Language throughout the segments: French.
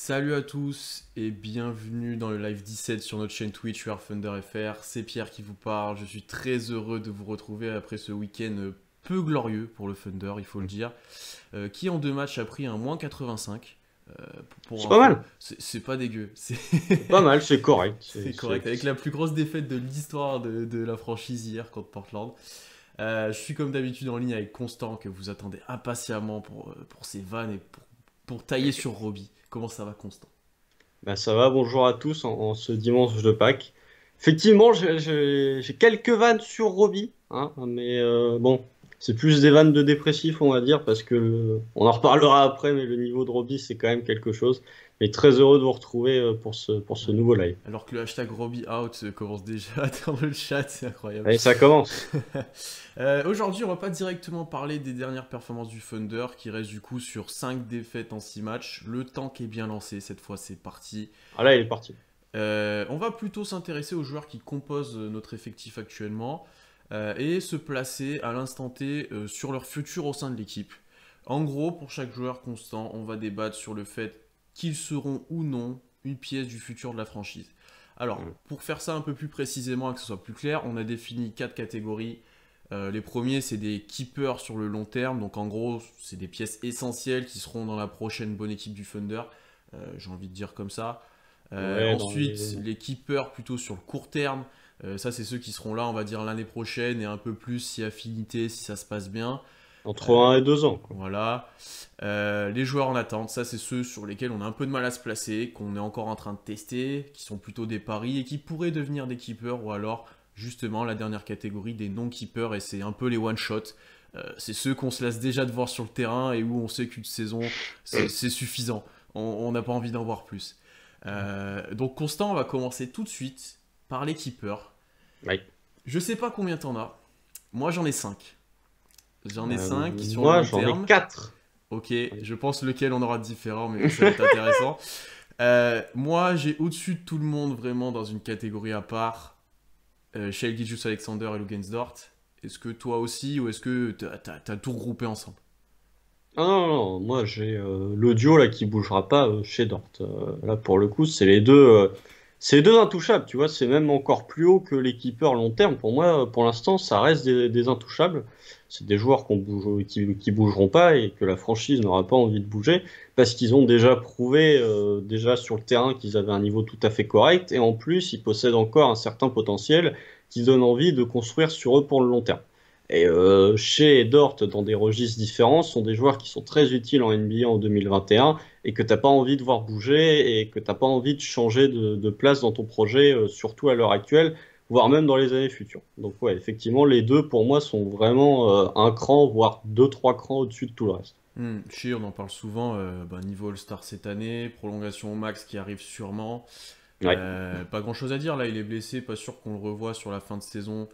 Salut à tous et bienvenue dans le live 17 sur notre chaîne Twitch War Thunder FR. C'est Pierre qui vous parle. Je suis très heureux de vous retrouver après ce week-end peu glorieux pour le Thunder, il faut le dire, qui en deux matchs a pris un moins 85. Pour C'est pas info, mal, c'est pas dégueu, c'est c'est pas mal, c'est correct. c'est correct. Avec la plus grosse défaite de l'histoire de la franchise hier contre Portland. Je suis comme d'habitude en ligne avec Constant que vous attendez impatiemment pour ses vannes et pour tailler sur Robbie. Comment ça va, Constant? Bah, ça va, bonjour à tous en ce dimanche de Pâques. Effectivement, j'ai quelques vannes sur Robbie, hein, mais bon, c'est plus des vannes de dépressif, on va dire, parce que on en reparlera après, mais le niveau de Robbie, c'est quand même quelque chose. Mais très heureux de vous retrouver pour ce nouveau live. Alors que le hashtag Robbie out commence déjà dans le chat, c'est incroyable. Allez, ça commence. Aujourd'hui, on va pas directement parler des dernières performances du Thunder, qui reste du coup sur 5 défaites en 6 matchs. Le tank est bien lancé, cette fois c'est parti. Ah là, il est parti. On va plutôt s'intéresser aux joueurs qui composent notre effectif actuellement et se placer à l'instant T sur leur futur au sein de l'équipe. En gros, pour chaque joueur constant, on va débattre sur le fait qu'ils seront ou non une pièce du futur de la franchise. Alors, Mm. pour faire ça un peu plus précisément et que ce soit plus clair, on a défini 4 catégories. Les premiers, c'est des keepers sur le long terme. Donc, en gros, c'est des pièces essentielles qui seront dans la prochaine bonne équipe du Thunder. J'ai envie de dire comme ça. Ouais, dans Ensuite, les keepers plutôt sur le court terme. Ça, c'est ceux qui seront là, on va dire, l'année prochaine et un peu plus si affinité, si ça se passe bien. entre 1 et 2 ans, quoi. Voilà. Les joueurs en attente, ça c'est ceux sur lesquels on a un peu de mal à se placer, qu'on est encore en train de tester, qui sont plutôt des paris et qui pourraient devenir des keepers ou alors justement la dernière catégorie des non-keepers et c'est un peu les one-shot. C'est ceux qu'on se lasse déjà de voir sur le terrain et où on sait qu'une saison c'est suffisant. On n'a pas envie d'en voir plus. Donc Constant, on va commencer tout de suite par les keepers. Ouais. Je sais pas combien t'en as. Moi j'en ai 5. J'en ai 5 qui sur le Moi, long j'en ai terme. 4. Ok, je pense lequel on aura de différent, mais ça va être intéressant. Moi, j'ai au-dessus de tout le monde vraiment dans une catégorie à part. Shai Gilgeous-Alexander et Lugensdort. Est-ce que toi aussi, ou est-ce que t'as tout regroupé ensemble? Ah non, non, moi j'ai l'audio là qui bougera pas chez Dort. Là pour le coup, c'est les deux intouchables, tu vois, c'est même encore plus haut que les keepers long terme. Pour moi, pour l'instant, ça reste des intouchables. C'est des joueurs qui bougeront pas et que la franchise n'aura pas envie de bouger parce qu'ils ont déjà prouvé déjà sur le terrain qu'ils avaient un niveau tout à fait correct et en plus ils possèdent encore un certain potentiel qui donne envie de construire sur eux pour le long terme. Et chez Dort, dans des registres différents, ce sont des joueurs qui sont très utiles en NBA en 2021 et que tu n'as pas envie de voir bouger et que tu n'as pas envie de changer de place dans ton projet, surtout à l'heure actuelle, voire même dans les années futures. Donc ouais, effectivement, les deux pour moi sont vraiment un cran, voire deux, trois crans au-dessus de tout le reste. Shai, on en parle souvent. Niveau All-Star cette année, prolongation au max qui arrive sûrement. Ouais. Pas grand-chose à dire, là il est blessé, pas sûr qu'on le revoie sur la fin de saison.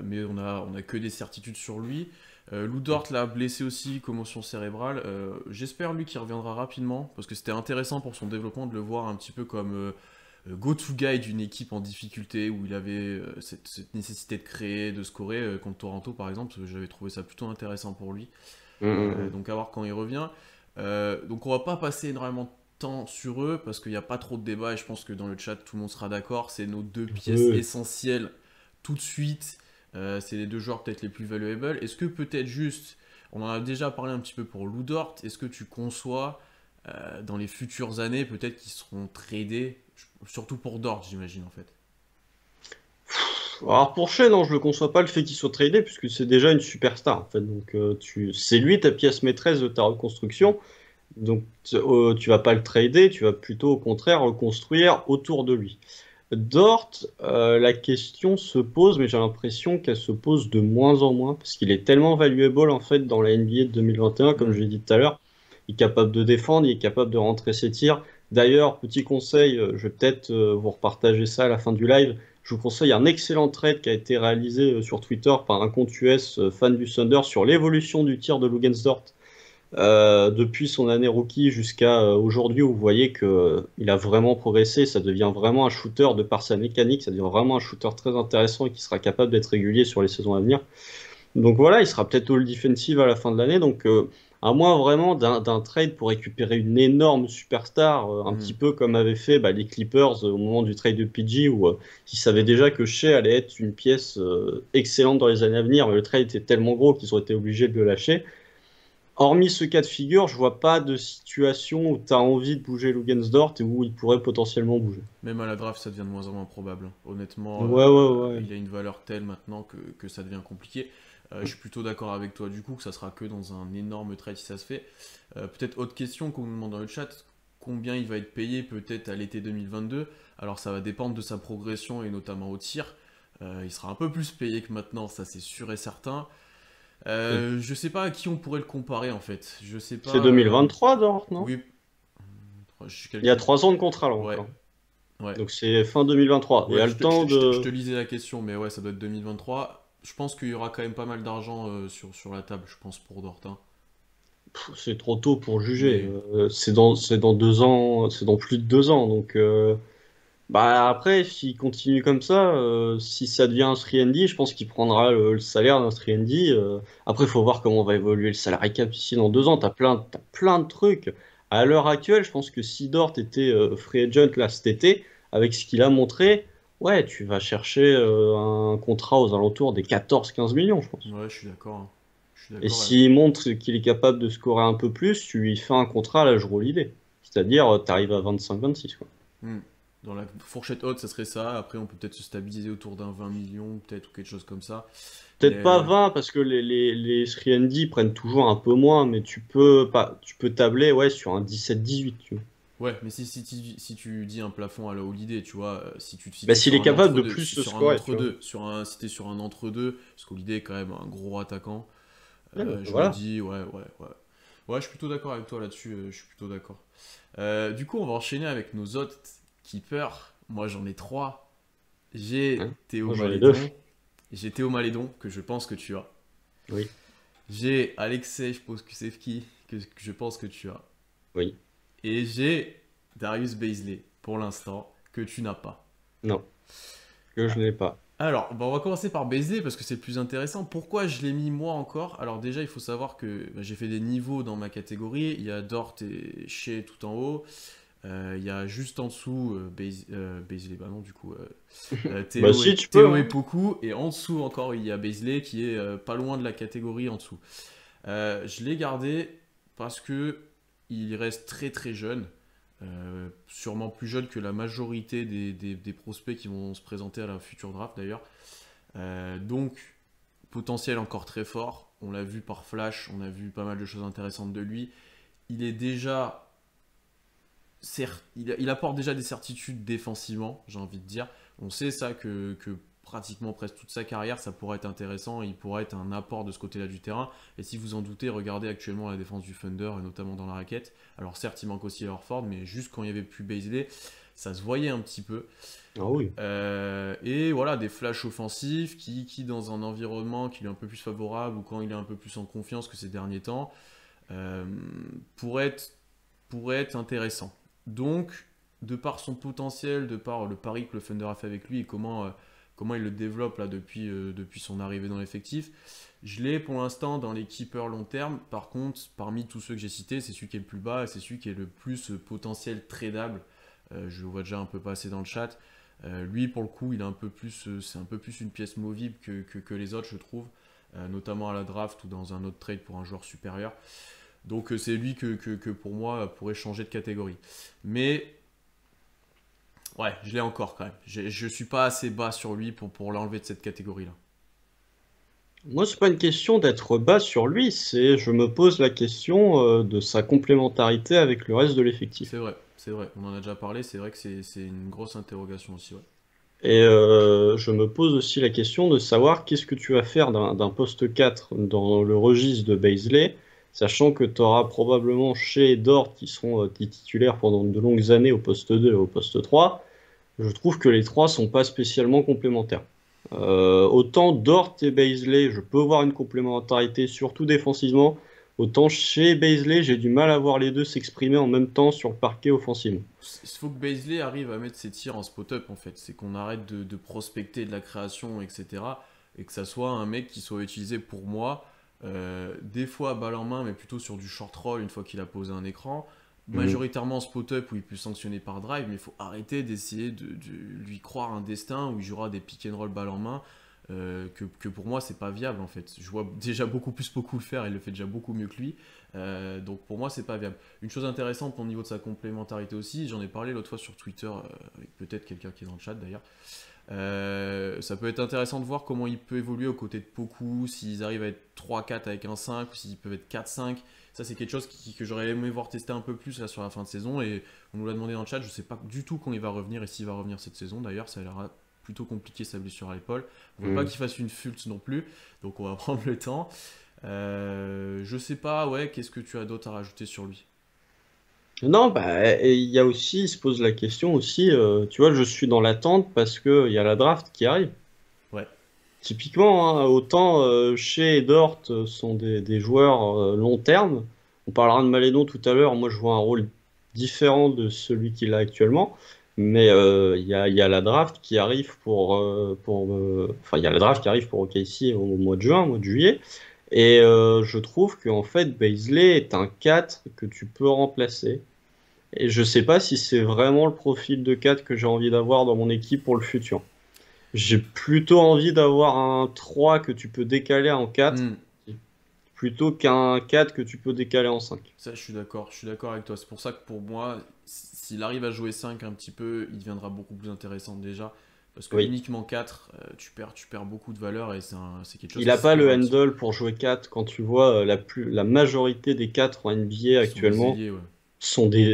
Mais on a que des certitudes sur lui. Lou Dort l'a blessé aussi, commotion cérébrale. J'espère lui qu'il reviendra rapidement parce que c'était intéressant pour son développement de le voir un petit peu comme go-to guy d'une équipe en difficulté où il avait cette nécessité de créer, de scorer contre Toronto par exemple. J'avais trouvé ça plutôt intéressant pour lui. Mm, mm, mm. Donc à voir quand il revient. Donc on va pas passer énormément de temps sur eux parce qu'il n'y a pas trop de débat et je pense que dans le chat tout le monde sera d'accord. C'est nos deux pièces Ouais. essentielles tout de suite. C'est les deux joueurs peut-être les plus valuables. Est-ce que peut-être juste, on en a déjà parlé un petit peu pour Lou Dort, est-ce que tu conçois dans les futures années peut-être qu'ils seront tradés, surtout pour Dort j'imagine en fait. Alors pour Shea, non, je le conçois pas le fait qu'il soit tradé puisque c'est déjà une superstar en fait. Donc c'est lui ta pièce maîtresse de ta reconstruction. Donc tu vas pas le trader, tu vas plutôt au contraire reconstruire autour de lui. Dort, la question se pose, mais j'ai l'impression qu'elle se pose de moins en moins parce qu'il est tellement valuable en fait dans la NBA de 2021, comme Hmm. je l'ai dit tout à l'heure. Il est capable de défendre, il est capable de rentrer ses tirs. D'ailleurs, petit conseil, je vais peut-être vous repartager ça à la fin du live. Je vous conseille un excellent trade qui a été réalisé sur Twitter par un compte US fan du Thunder sur l'évolution du tir de Lugensdort depuis son année rookie jusqu'à aujourd'hui, où vous voyez que il a vraiment progressé, ça devient vraiment un shooter de par sa mécanique, ça devient vraiment un shooter très intéressant et qui sera capable d'être régulier sur les saisons à venir. Donc voilà, il sera peut-être all defensive à la fin de l'année. Donc À moins vraiment d'un trade pour récupérer une énorme superstar, un Hmm. petit peu comme avaient fait les Clippers au moment du trade de PG, où ils savaient déjà que Shea allait être une pièce excellente dans les années à venir, mais le trade était tellement gros qu'ils ont été obligés de le lâcher. Hormis ce cas de figure, je vois pas de situation où tu as envie de bouger Lugensdort et où il pourrait potentiellement bouger. Même à la draft, ça devient de moins en moins probable, hein. Honnêtement, Ouais, ouais, ouais. il a une valeur telle maintenant que ça devient compliqué. Je suis plutôt d'accord avec toi du coup que ça sera que dans un énorme trade si ça se fait. Peut-être autre question qu'on nous demande dans le chat, combien il va être payé peut-être à l'été 2022. Alors ça va dépendre de sa progression et notamment au tir. Il sera un peu plus payé que maintenant, ça c'est sûr et certain. Et Je sais pas à qui on pourrait le comparer en fait. Je sais c'est pas. 2023, Dort, non? Oui, je Il y a calcule. 3 ans de contrat là Ouais, encore. ouais. Donc c'est fin 2023. Il y Ouais, a le temps je te de. lisais la question, mais ouais, ça doit être 2023. Je pense qu'il y aura quand même pas mal d'argent sur la table, je pense, pour Dortin. C'est trop tôt pour juger. Mais C'est dans 2 ans, c'est dans plus de 2 ans. Donc, après, s'il continue comme ça, si ça devient un 3&D, je pense qu'il prendra le salaire d'un 3&D. Après, il faut voir comment va évoluer le salary cap ici dans 2 ans. T'as plein de trucs. À l'heure actuelle, je pense que si Dort était free agent là cet été, avec ce qu'il a montré, ouais, tu vas chercher un contrat aux alentours des 14-15 millions, je pense. ouais, je suis d'accord, hein. Je suis Et d'accord. s'il montre qu'il est capable de scorer un peu plus, tu lui fais un contrat à la Jrue Holiday. C'est-à-dire, tu arrives à 25-26, quoi. Hmm. Dans la fourchette haute, ça serait ça. Après, on peut peut-être se stabiliser autour d'un 20 millions, peut-être, ou quelque chose comme ça. Peut-être pas Mais 20, parce que les 3&D prennent toujours un peu moins, mais tu peux tabler ouais, sur un 17-18, tu vois. ouais, mais si tu dis un plafond à la Holiday, tu vois, si tu te Bah, situes s'il sur est un capable de entre-deux, plus se sur un scorer, tu vois. entre-deux, si t'es sur un entre-deux, parce qu'Holiday est quand même un gros attaquant. Ouais, bah, Je me voilà. dis, ouais, ouais, ouais. Ouais, je suis plutôt d'accord avec toi là-dessus, je suis plutôt d'accord. Du coup, on va enchaîner avec nos autres keepers. Moi, j'en ai trois. Hein. J'ai Théo Moi, j'en ai deux. Malédon. J'ai Théo Malédon, que je pense que tu as. Oui, J'ai Alexei Pokusevski, que je pense que tu as. oui. Et j'ai Darius Baisley, pour l'instant, que tu n'as pas. Non, que je n'ai pas. Alors, on va commencer par Baisley parce que c'est le plus intéressant. Pourquoi je l'ai mis moi encore? Alors déjà, il faut savoir que j'ai fait des niveaux dans ma catégorie. Il y a Dort et Shea tout en haut. Il y a juste en dessous Baisley, bah non du coup. Bah, Théo si, et, tu peux, Théo et hein. Poku. Et en dessous encore, il y a Baisley qui est pas loin de la catégorie en dessous. Je l'ai gardé parce que il reste très très jeune. Sûrement plus jeune que la majorité des prospects qui vont se présenter à la future draft d'ailleurs. Donc, potentiel encore très fort. On l'a vu par Flash, on a vu pas mal de choses intéressantes de lui. Il est déjà. Il apporte déjà des certitudes défensivement, j'ai envie de dire. On sait ça que pratiquement presque toute sa carrière, ça pourrait être intéressant, il pourrait être un apport de ce côté-là du terrain. Et si vous en doutez, regardez actuellement la défense du Thunder, et notamment dans la raquette. Alors certes, il manque aussi Horford, mais juste quand il n'y avait plus Baisley, ça se voyait un petit peu. Ah oui. Et voilà, des flashs offensifs qui, dans un environnement qui lui est un peu plus favorable ou quand il est un peu plus en confiance que ces derniers temps, euh, pourrait être, pourrait être intéressant. Donc, de par son potentiel, de par le pari que le Thunder a fait avec lui et comment il le développe là depuis son arrivée dans l'effectif, je l'ai pour l'instant dans les keepers long terme. Par contre, parmi tous ceux que j'ai cités, c'est celui qui est le plus bas et c'est celui qui est le plus potentiel tradable. Je le vois déjà un peu passer dans le chat. Lui, pour le coup, c'est un peu plus une pièce movible que les autres, je trouve, notamment à la draft ou dans un autre trade pour un joueur supérieur. Donc c'est lui que pour moi pourrait changer de catégorie. Mais ouais, je l'ai encore quand même. Je suis pas assez bas sur lui pour l'enlever de cette catégorie-là. Moi, c'est pas une question d'être bas sur lui, c'est je me pose la question de sa complémentarité avec le reste de l'effectif. C'est vrai. On en a déjà parlé. C'est vrai que c'est une grosse interrogation aussi. Ouais. Et je me pose aussi la question de savoir qu'est-ce que tu vas faire d'un poste 4 dans le registre de Baisley, sachant que tu auras probablement Shea et Dort qui seront des titulaires pendant de longues années au poste 2 et au poste 3. Je trouve que les trois sont pas spécialement complémentaires. Autant Dort et Baisley, je peux voir une complémentarité, surtout défensivement. Autant chez Baisley, j'ai du mal à voir les deux s'exprimer en même temps sur le parquet offensivement. Il faut que Baisley arrive à mettre ses tirs en spot-up en fait. C'est qu'on arrête de prospecter de la création, etc. Et que ça soit un mec qui soit utilisé pour moi des fois balle en main, mais plutôt sur du short roll une fois qu'il a posé un écran. Mhm. Majoritairement spot-up où il peut sanctionner par drive, mais il faut arrêter d'essayer de lui croire un destin où il jouera des pick and roll balle en main. Que pour moi c'est pas viable en fait. Je vois déjà beaucoup plus Poku le faire, il le fait déjà beaucoup mieux que lui. Donc pour moi c'est pas viable. Une chose intéressante au niveau de sa complémentarité aussi, j'en ai parlé l'autre fois sur Twitter avec peut-être quelqu'un qui est dans le chat d'ailleurs. Ça peut être intéressant de voir comment il peut évoluer aux côtés de Poku, s'ils arrivent à être 3-4 avec un 5 ou s'ils peuvent être 4-5. Ça c'est quelque chose que j'aurais aimé voir tester un peu plus là, sur la fin de saison et on nous l'a demandé dans le chat, je sais pas du tout quand il va revenir et s'il va revenir cette saison d'ailleurs, ça a l'air plutôt compliqué sa blessure à l'épaule. On veut pas Mhm. qu'il fasse une Fultz non plus, donc on va prendre le temps. Je sais pas, ouais, qu'est-ce que tu as d'autre à rajouter sur lui? Non, bah, et il y a aussi, il se pose la question aussi, tu vois, je suis dans l'attente parce que il y a la draft qui arrive. Ouais. Typiquement, hein, autant Shea et Dort sont des joueurs long terme. On parlera de Maledon tout à l'heure. Moi, je vois un rôle différent de celui qu'il a actuellement. Mais il y a la draft qui arrive enfin, il y a la draft qui arrive pour OKC au mois de juin, au mois de juillet. Et je trouve qu'en fait, Bazley est un 4 que tu peux remplacer. Et je sais pas si c'est vraiment le profil de 4 que j'ai envie d'avoir dans mon équipe pour le futur. J'ai plutôt envie d'avoir un 3 que tu peux décaler en 4 Hmm. plutôt qu'un 4 que tu peux décaler en 5. Ça, je suis d'accord avec toi. C'est pour ça que pour moi, s'il arrive à jouer 5 un petit peu, il deviendra beaucoup plus intéressant déjà. Parce que Oui. uniquement 4 tu perds beaucoup de valeur et c'est quelque chose Il qui n'a se pas perd le un petit peu. handle pour jouer 4 quand tu vois la majorité des 4 en NBA Ce sont des actuellement ailiers, ouais.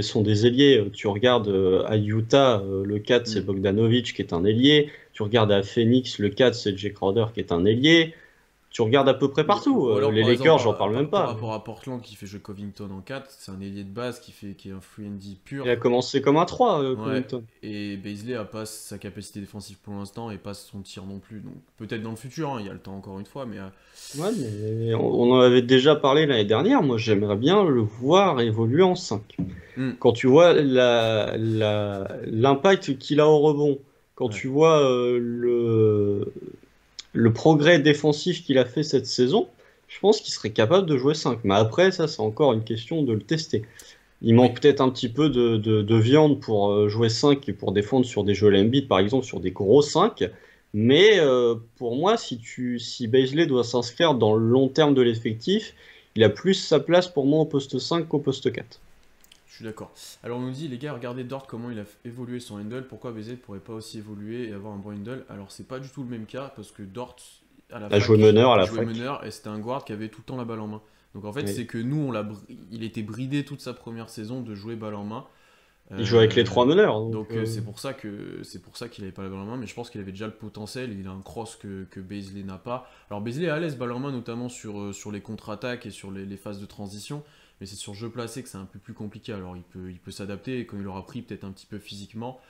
sont des ailiers. Tu regardes à Utah, le 4 c'est Hmm. Bogdanovic qui est un ailier. Tu regardes à Phoenix, le 4 c'est Jay Crowder qui est un ailier. Tu regardes à peu près partout. Ou alors, Les par exemple, Lakers, j'en parle même par pas. rapport à Portland qui fait jouer Covington en 4 c'est un ailier de base qui est un free and D Il a pur. commencé comme un 3, Ouais, Covington. et Baisley a pas sa capacité défensive pour l'instant et pas son tir non plus. Donc peut-être dans le futur, hein, il y a le temps encore une fois, mais Ouais, mais on en avait déjà parlé l'année dernière. Moi, j'aimerais bien le voir évoluer en 5. hmm, Quand tu vois l'impact qu'il a au rebond, quand ouais. tu vois le progrès défensif qu'il a fait cette saison, je pense qu'il serait capable de jouer 5. Mais après, ça, c'est encore une question de le tester. Il Oui, manque peut-être un petit peu de viande pour jouer 5 et pour défendre sur des Joel Embiid, par exemple, sur des gros 5. Mais pour moi, si Bazley doit s'inscrire dans le long terme de l'effectif, il a plus sa place pour moi au poste 5 qu'au poste 4. je suis d'accord. Alors on nous dit, les gars, regardez Dort comment il a évolué son handle, pourquoi Baisley pourrait pas aussi évoluer et avoir un bon handle? Alors c'est pas du tout le même cas parce que Dort, à la À jouer fac, meneur à il la jouait fac. meneur et c'était un guard qui avait tout le temps la balle en main. Donc en fait, Oui. c'est que nous, il était bridé toute sa première saison de jouer balle en main. Il joue avec les Euh, 3 meneurs. donc c'est pour ça qu'il avait pas la balle en main, mais je pense qu'il avait déjà le potentiel. Il a un cross que Baisley n'a pas. Alors Baisley est à l'aise balle en main, notamment sur les contre-attaques et sur les phases de transition, mais c'est sur jeu placé que c'est un peu plus compliqué. Alors il peut s'adapter et quand il aura pris peut-être un petit peu physiquement,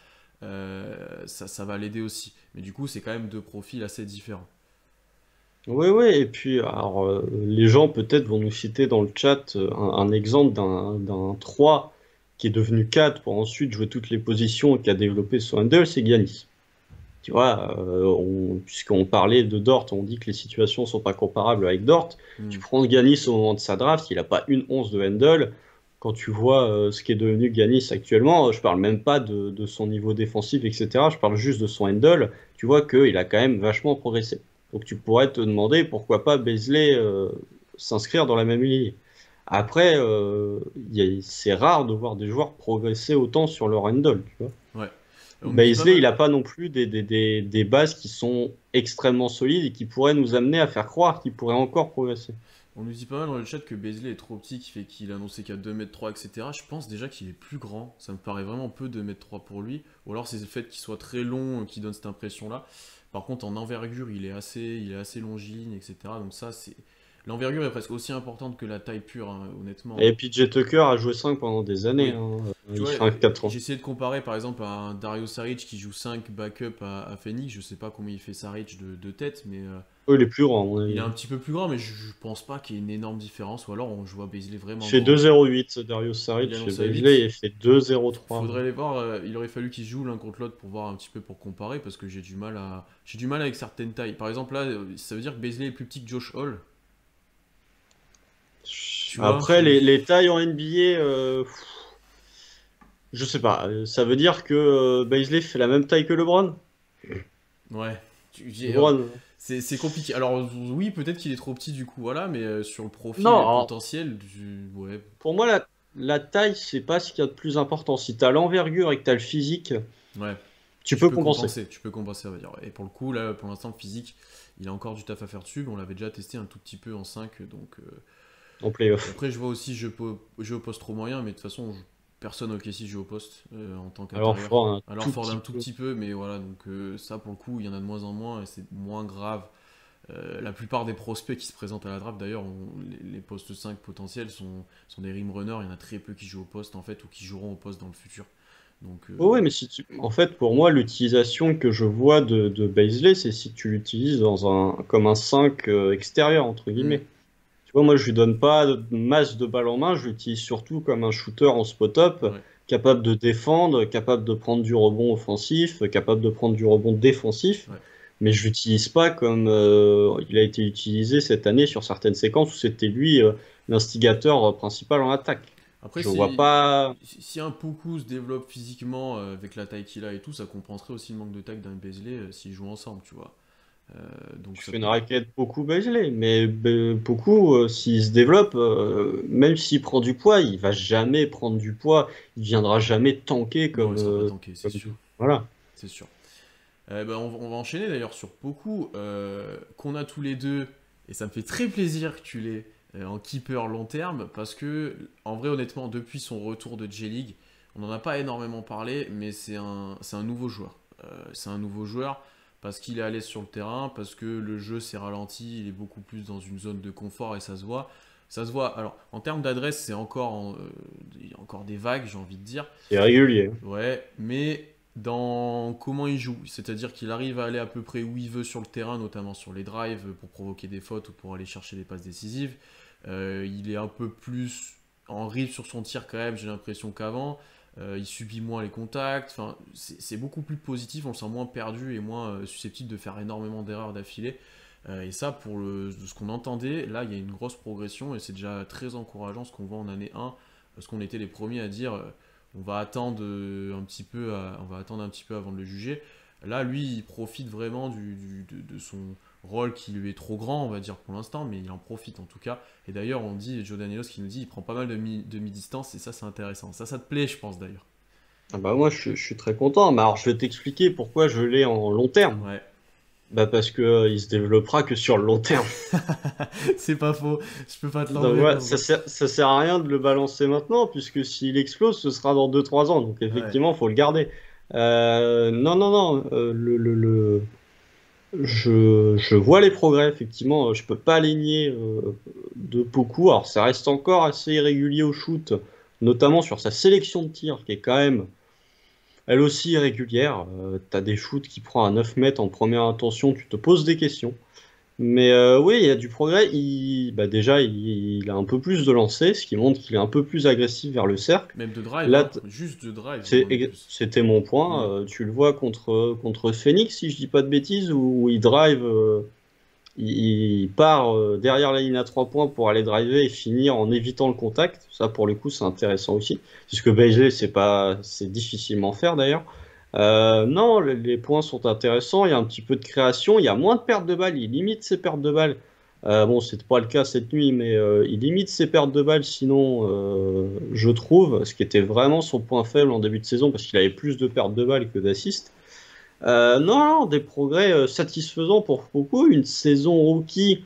ça va l'aider aussi. Mais du coup, c'est quand même deux profils assez différents. Oui, oui, et puis alors, les gens peut-être vont nous citer dans le chat un exemple d'un 3 qui est devenu 4 pour ensuite jouer toutes les positions et qui a développé son handle, c'est Giannis. Tu vois, puisqu'on parlait de Dort, on dit que les situations sont pas comparables avec Dort. Tu Hmm. prends Giannis au moment de sa draft, il a pas une once de handle. Quand tu vois ce qui est devenu Giannis actuellement, je parle même pas de son niveau défensif, etc. Je parle juste de son handle. Tu vois qu'il a quand même vachement progressé. Donc tu pourrais te demander pourquoi pas Bazley s'inscrire dans la même ligne. Après, c'est rare de voir des joueurs progresser autant sur leur handle, tu vois. Ouais. On nous dit pas Baisley, il mal. n'a pas non plus des bases qui sont extrêmement solides et qui pourraient nous amener à faire croire qu'il pourrait encore progresser. On nous dit pas mal dans le chat que Baisley est trop petit, qui fait qu'il a annoncé qu'à 2 m 3, etc. Je pense déjà qu'il est plus grand. Ça me paraît vraiment peu 2 m 3 pour lui. Ou alors c'est le fait qu'il soit très long qui donne cette impression-là. Par contre, en envergure, il est assez longiligne, etc. Donc ça, c'est... L'envergure est presque aussi importante que la taille pure, hein, honnêtement. Et PJ Tucker a joué 5 pendant des années, Oui. hein. Tu Il vois, fait un 4 ans. j'ai essayé de comparer par exemple à un Dario Saric qui joue 5 backup à Phoenix. Je sais pas combien il fait Saric de tête, mais Oh, il est plus grand, à mon il est avis. un petit peu plus grand, mais je pense pas qu'il y ait une énorme différence. Ou alors on joue à Baisley Il vraiment fait grand. 2,08 Darius Il Saric est chez annoncé à Baisley, 8. il fait 2,03. Faudrait les voir. Il aurait fallu qu'ils jouent l'un contre l'autre pour voir un petit peu pour comparer parce que j'ai du mal avec certaines tailles. Par exemple là, ça veut dire que Baisley est plus petit que Josh Hall. Tu vois? Après, les tailles en NBA, je sais pas. Ça veut dire que Baisley fait la même taille que LeBron? Ouais. LeBron. C'est compliqué. Alors, oui, peut-être qu'il est trop petit du coup, voilà, mais sur le Non, profil alors, potentiel, ouais. pour moi, la taille, c'est pas ce qu'il y a de plus important. Si t'as l'envergure et que t'as le physique, Ouais. tu peux compenser. Tu peux compenser, on va dire. Et pour le coup, là, pour l'instant, le physique, il a encore du taf à faire dessus. Mais on l'avait déjà testé un tout petit peu en 5, donc. En Et playoff. après, je vois aussi jeu au poste trop moyen, mais de toute façon, personne au KC joue au poste en tant Alors, qu'intérieur. fort un Alors, tout Ford petit un tout peu. petit peu, mais voilà, donc ça, pour le coup, il y en a de moins en moins et c'est moins grave. La plupart des prospects qui se présentent à la draft, d'ailleurs, les postes 5 potentiels sont des rim runners. Il y en a très peu qui jouent au poste, en fait, ou qui joueront au poste dans le futur. Donc, Oh ouais, mais si en fait, pour moi, l'utilisation que je vois de Baisley, c'est si tu l'utilises comme un 5 extérieur, entre hmm, guillemets. Tu vois, moi, je lui donne pas de masse de balles en main, je l'utilise surtout comme un shooter en spot-up, ouais. capable de défendre, capable de prendre du rebond offensif, capable de prendre du rebond défensif, Ouais. mais je l'utilise pas comme il a été utilisé cette année sur certaines séquences où c'était lui l'instigateur principal en attaque. Après, Je vois pas. si un Poku se développe physiquement avec la taille qu'il a et tout, ça compenserait aussi le manque de taille d'un Beasley s'ils jouent ensemble, tu vois. Donc Tu ça fais une peut. raquette beaucoup Baisley, mais beaucoup, s'il se développe, même s'il prend du poids, il va jamais prendre du poids, il viendra jamais tanker Non, comme, il sera pas tanké, c'est comme sûr. voilà. C'est sûr. On va enchaîner d'ailleurs sur Poku, qu'on a tous les deux, et ça me fait très plaisir que tu l'aies en keeper long terme, parce que, en vrai, honnêtement, depuis son retour de J-League, on n'en a pas énormément parlé, mais c'est un nouveau joueur. C'est un nouveau joueur parce qu'il est à l'aise sur le terrain, parce que le jeu s'est ralenti, il est beaucoup plus dans une zone de confort et ça se voit. Ça se voit. Alors, en termes d'adresse, il y a encore des vagues, j'ai envie de dire. C'est régulier. Ouais, mais dans comment il joue, c'est-à-dire qu'il arrive à aller à peu près où il veut sur le terrain, notamment sur les drives pour provoquer des fautes ou pour aller chercher des passes décisives. Il est un peu plus en rythme sur son tir quand même, j'ai l'impression qu'avant. Il subit moins les contacts. Enfin, c'est beaucoup plus positif, on le sent moins perdu et moins susceptible de faire énormément d'erreurs d'affilée. Et ça, de ce qu'on entendait, là, il y a une grosse progression et c'est déjà très encourageant ce qu'on voit en année 1, parce qu'on était les premiers à dire on va attendre on va attendre un petit peu avant de le juger. Là, lui, il profite vraiment de son rôle qui lui est trop grand, on va dire pour l'instant, mais il en profite en tout cas. Et d'ailleurs, on dit, Joe Daniels qui nous dit, il prend pas mal de mi-distance, et ça, c'est intéressant. Ça te plaît, je pense d'ailleurs. Ah bah moi, je suis très content. Mais alors, je vais t'expliquer pourquoi je l'ai en long terme. Ouais, Bah parce que il se développera que sur le long terme. c'est pas faux, je peux pas te Donc, l'enlever voilà, pour ça. ça sert à rien de le balancer maintenant, puisque s'il explose, ce sera dans 2 3 ans. Donc Ouais. effectivement, faut le garder. Non, non, non. Je vois les progrès, effectivement. Je peux pas les nier de beaucoup. Alors, ça reste encore assez irrégulier au shoot, notamment sur sa sélection de tir, qui est quand même, elle aussi, irrégulière. T'as des shoots qui prend à 9 mètres en première intention, tu te poses des questions. Mais oui, il y a du progrès. Bah déjà, il a un peu plus de lancer, ce qui montre qu'il est un peu plus agressif vers le cercle. Même de drive, Là, hein. Juste de drive, il en est plus. c'était mon point. Hmm. Tu le vois contre Phoenix, si je dis pas de bêtises, où il drive, il part derrière la ligne à 3 points pour aller driver et finir en évitant le contact. Ça, pour le coup, c'est intéressant aussi. C'est ce que BG, c'est difficilement faire d'ailleurs. Non, les points sont intéressants. Il y a un petit peu de création. Il y a moins de pertes de balles. Il limite ses pertes de balles. Bon, c'est pas le cas cette nuit, mais il limite ses pertes de balles. Sinon, je trouve, ce qui était vraiment son point faible en début de saison, parce qu'il avait plus de pertes de balles que d'assists. Non, non, des progrès satisfaisants pour beaucoup. Une saison rookie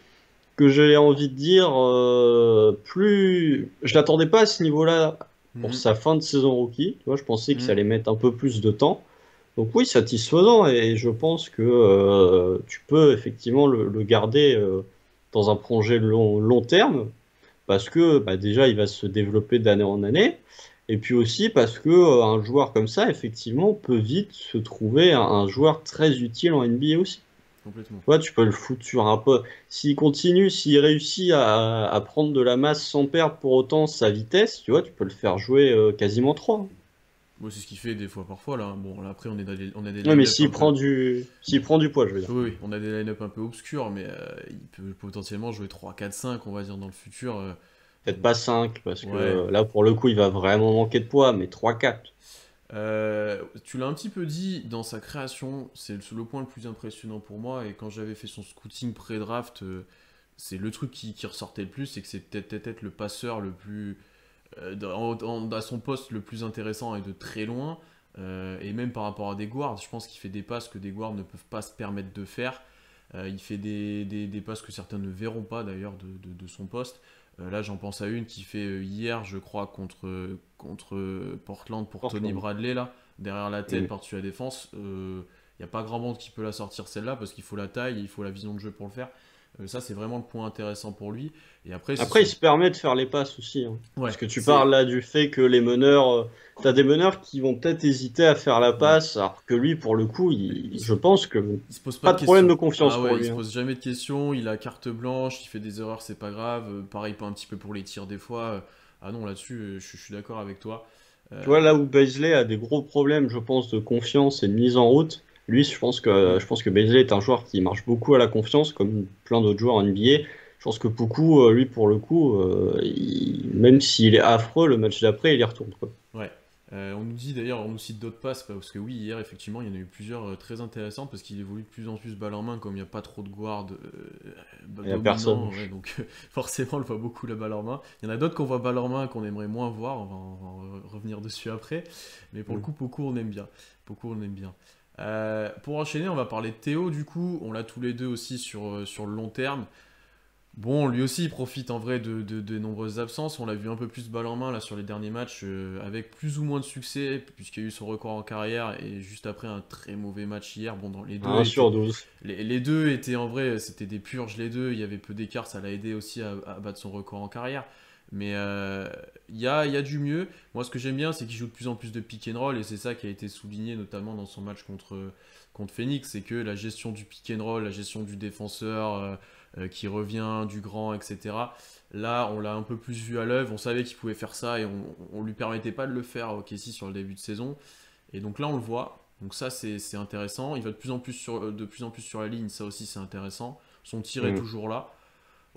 que j'ai envie de dire plus. Je l'attendais pas à ce niveau-là pour Mhm. sa fin de saison rookie. Tu vois, je pensais que ça Mhm. allait mettre un peu plus de temps. Donc oui, satisfaisant et je pense que tu peux effectivement le garder dans un projet long terme parce que bah, déjà il va se développer d'année en année et puis aussi parce que un joueur comme ça effectivement peut vite se trouver un joueur très utile en NBA aussi. Complètement. Tu vois, tu peux le foutre sur un peu. S'il continue, s'il réussit à prendre de la masse sans perdre pour autant sa vitesse, tu vois, tu peux le faire jouer quasiment 3. Bon, c'est ce qu'il fait des fois parfois là. Bon, là, après, on a des Non, mais line-up un peu. s'il prend du poids, je veux dire. Oui, oui, on a des line-up un peu obscurs, mais il peut potentiellement jouer 3 4 5 on va dire, dans le futur. Peut-être pas 5 parce que Ouais. là, pour le coup, il va vraiment manquer de poids, mais 3-4. Tu l'as un petit peu dit dans sa création, c'est le point le plus impressionnant pour moi. Et quand j'avais fait son scouting pré-draft, c'est le truc qui ressortait le plus, c'est que c'est peut-être le passeur le plus, à son poste le plus intéressant et de très loin. Et même par rapport à des guards, je pense qu'il fait des passes que des guards ne peuvent pas se permettre de faire. Il fait des passes que certains ne verront pas d'ailleurs de son poste. Là, j'en pense à une qui fait hier, je crois, contre Portland pour Tony Portland. Bradley, là, derrière la tête, Mm. par-dessus la défense. Il n'y a pas grand monde qui peut la sortir celle-là parce qu'il faut la taille, il faut la vision de jeu pour le faire. Ça, c'est vraiment le point intéressant pour lui. Et après, c'est Après, il son. se permet de faire les passes aussi, hein. Ouais, Parce que tu parles c'est. là du fait que les meneurs, t'as des meneurs qui vont peut-être hésiter à faire la Ouais. passe, alors que lui, pour le coup, Il je pense que Il se pose pas pas de de problème questions. de confiance Ah pour ouais, il lui, se hein. pose jamais de questions, il a carte blanche, il fait des erreurs, c'est pas grave. Pareil, pas un petit peu pour les tirs des fois. Ah non, là-dessus, je suis d'accord avec toi. Tu vois, Euh, là où Baisley a des gros problèmes, je pense, de confiance et de mise en route, lui, hmm. je pense que Baisley est un joueur qui marche beaucoup à la confiance, comme plein d'autres joueurs en NBA. Je pense que Poku, lui, pour le coup, même s'il est affreux, le match d'après, il y retourne, quoi. Ouais. On nous dit d'ailleurs, on nous cite d'autres passes, parce que oui, hier, effectivement, il y en a eu plusieurs très intéressantes, parce qu'il évolue de plus en plus balle en main, comme il n'y a pas trop de guard Il n'y a personne. dominant, ouais, donc forcément, on le voit beaucoup la balle en main. Il y en a d'autres qu'on voit balle en main, qu'on aimerait moins voir, revenir dessus après, mais pour le Mm. coup, beaucoup, on aime bien. Beaucoup, on aime bien. Pour enchaîner, on va parler de Théo, du coup, on l'a tous les deux aussi sur le long terme. Bon, lui aussi, il profite en vrai de nombreuses absences. On l'a vu un peu plus balle en main là sur les derniers matchs, avec plus ou moins de succès, puisqu'il y a eu son record en carrière et juste après un très mauvais match hier. Bon, dans les deux 1 étaient, sur 12. les deux étaient en vrai, c'était des purges les deux. Il y avait peu d'écart, ça l'a aidé aussi à battre son record en carrière. Mais il y a du mieux. Moi, ce que j'aime bien, c'est qu'il joue de plus en plus de pick and roll et c'est ça qui a été souligné notamment dans son match contre Phoenix, c'est que la gestion du pick and roll, la gestion du défenseur. Qui revient du grand, etc. Là, on l'a un peu plus vu à l'œuvre, on savait qu'il pouvait faire ça et on lui permettait pas de le faire au KC sur le début de saison. Et donc là, on le voit. Donc ça, c'est intéressant. Il va de plus en plus sur la ligne, ça aussi, c'est intéressant. Son tir est Mm. toujours là.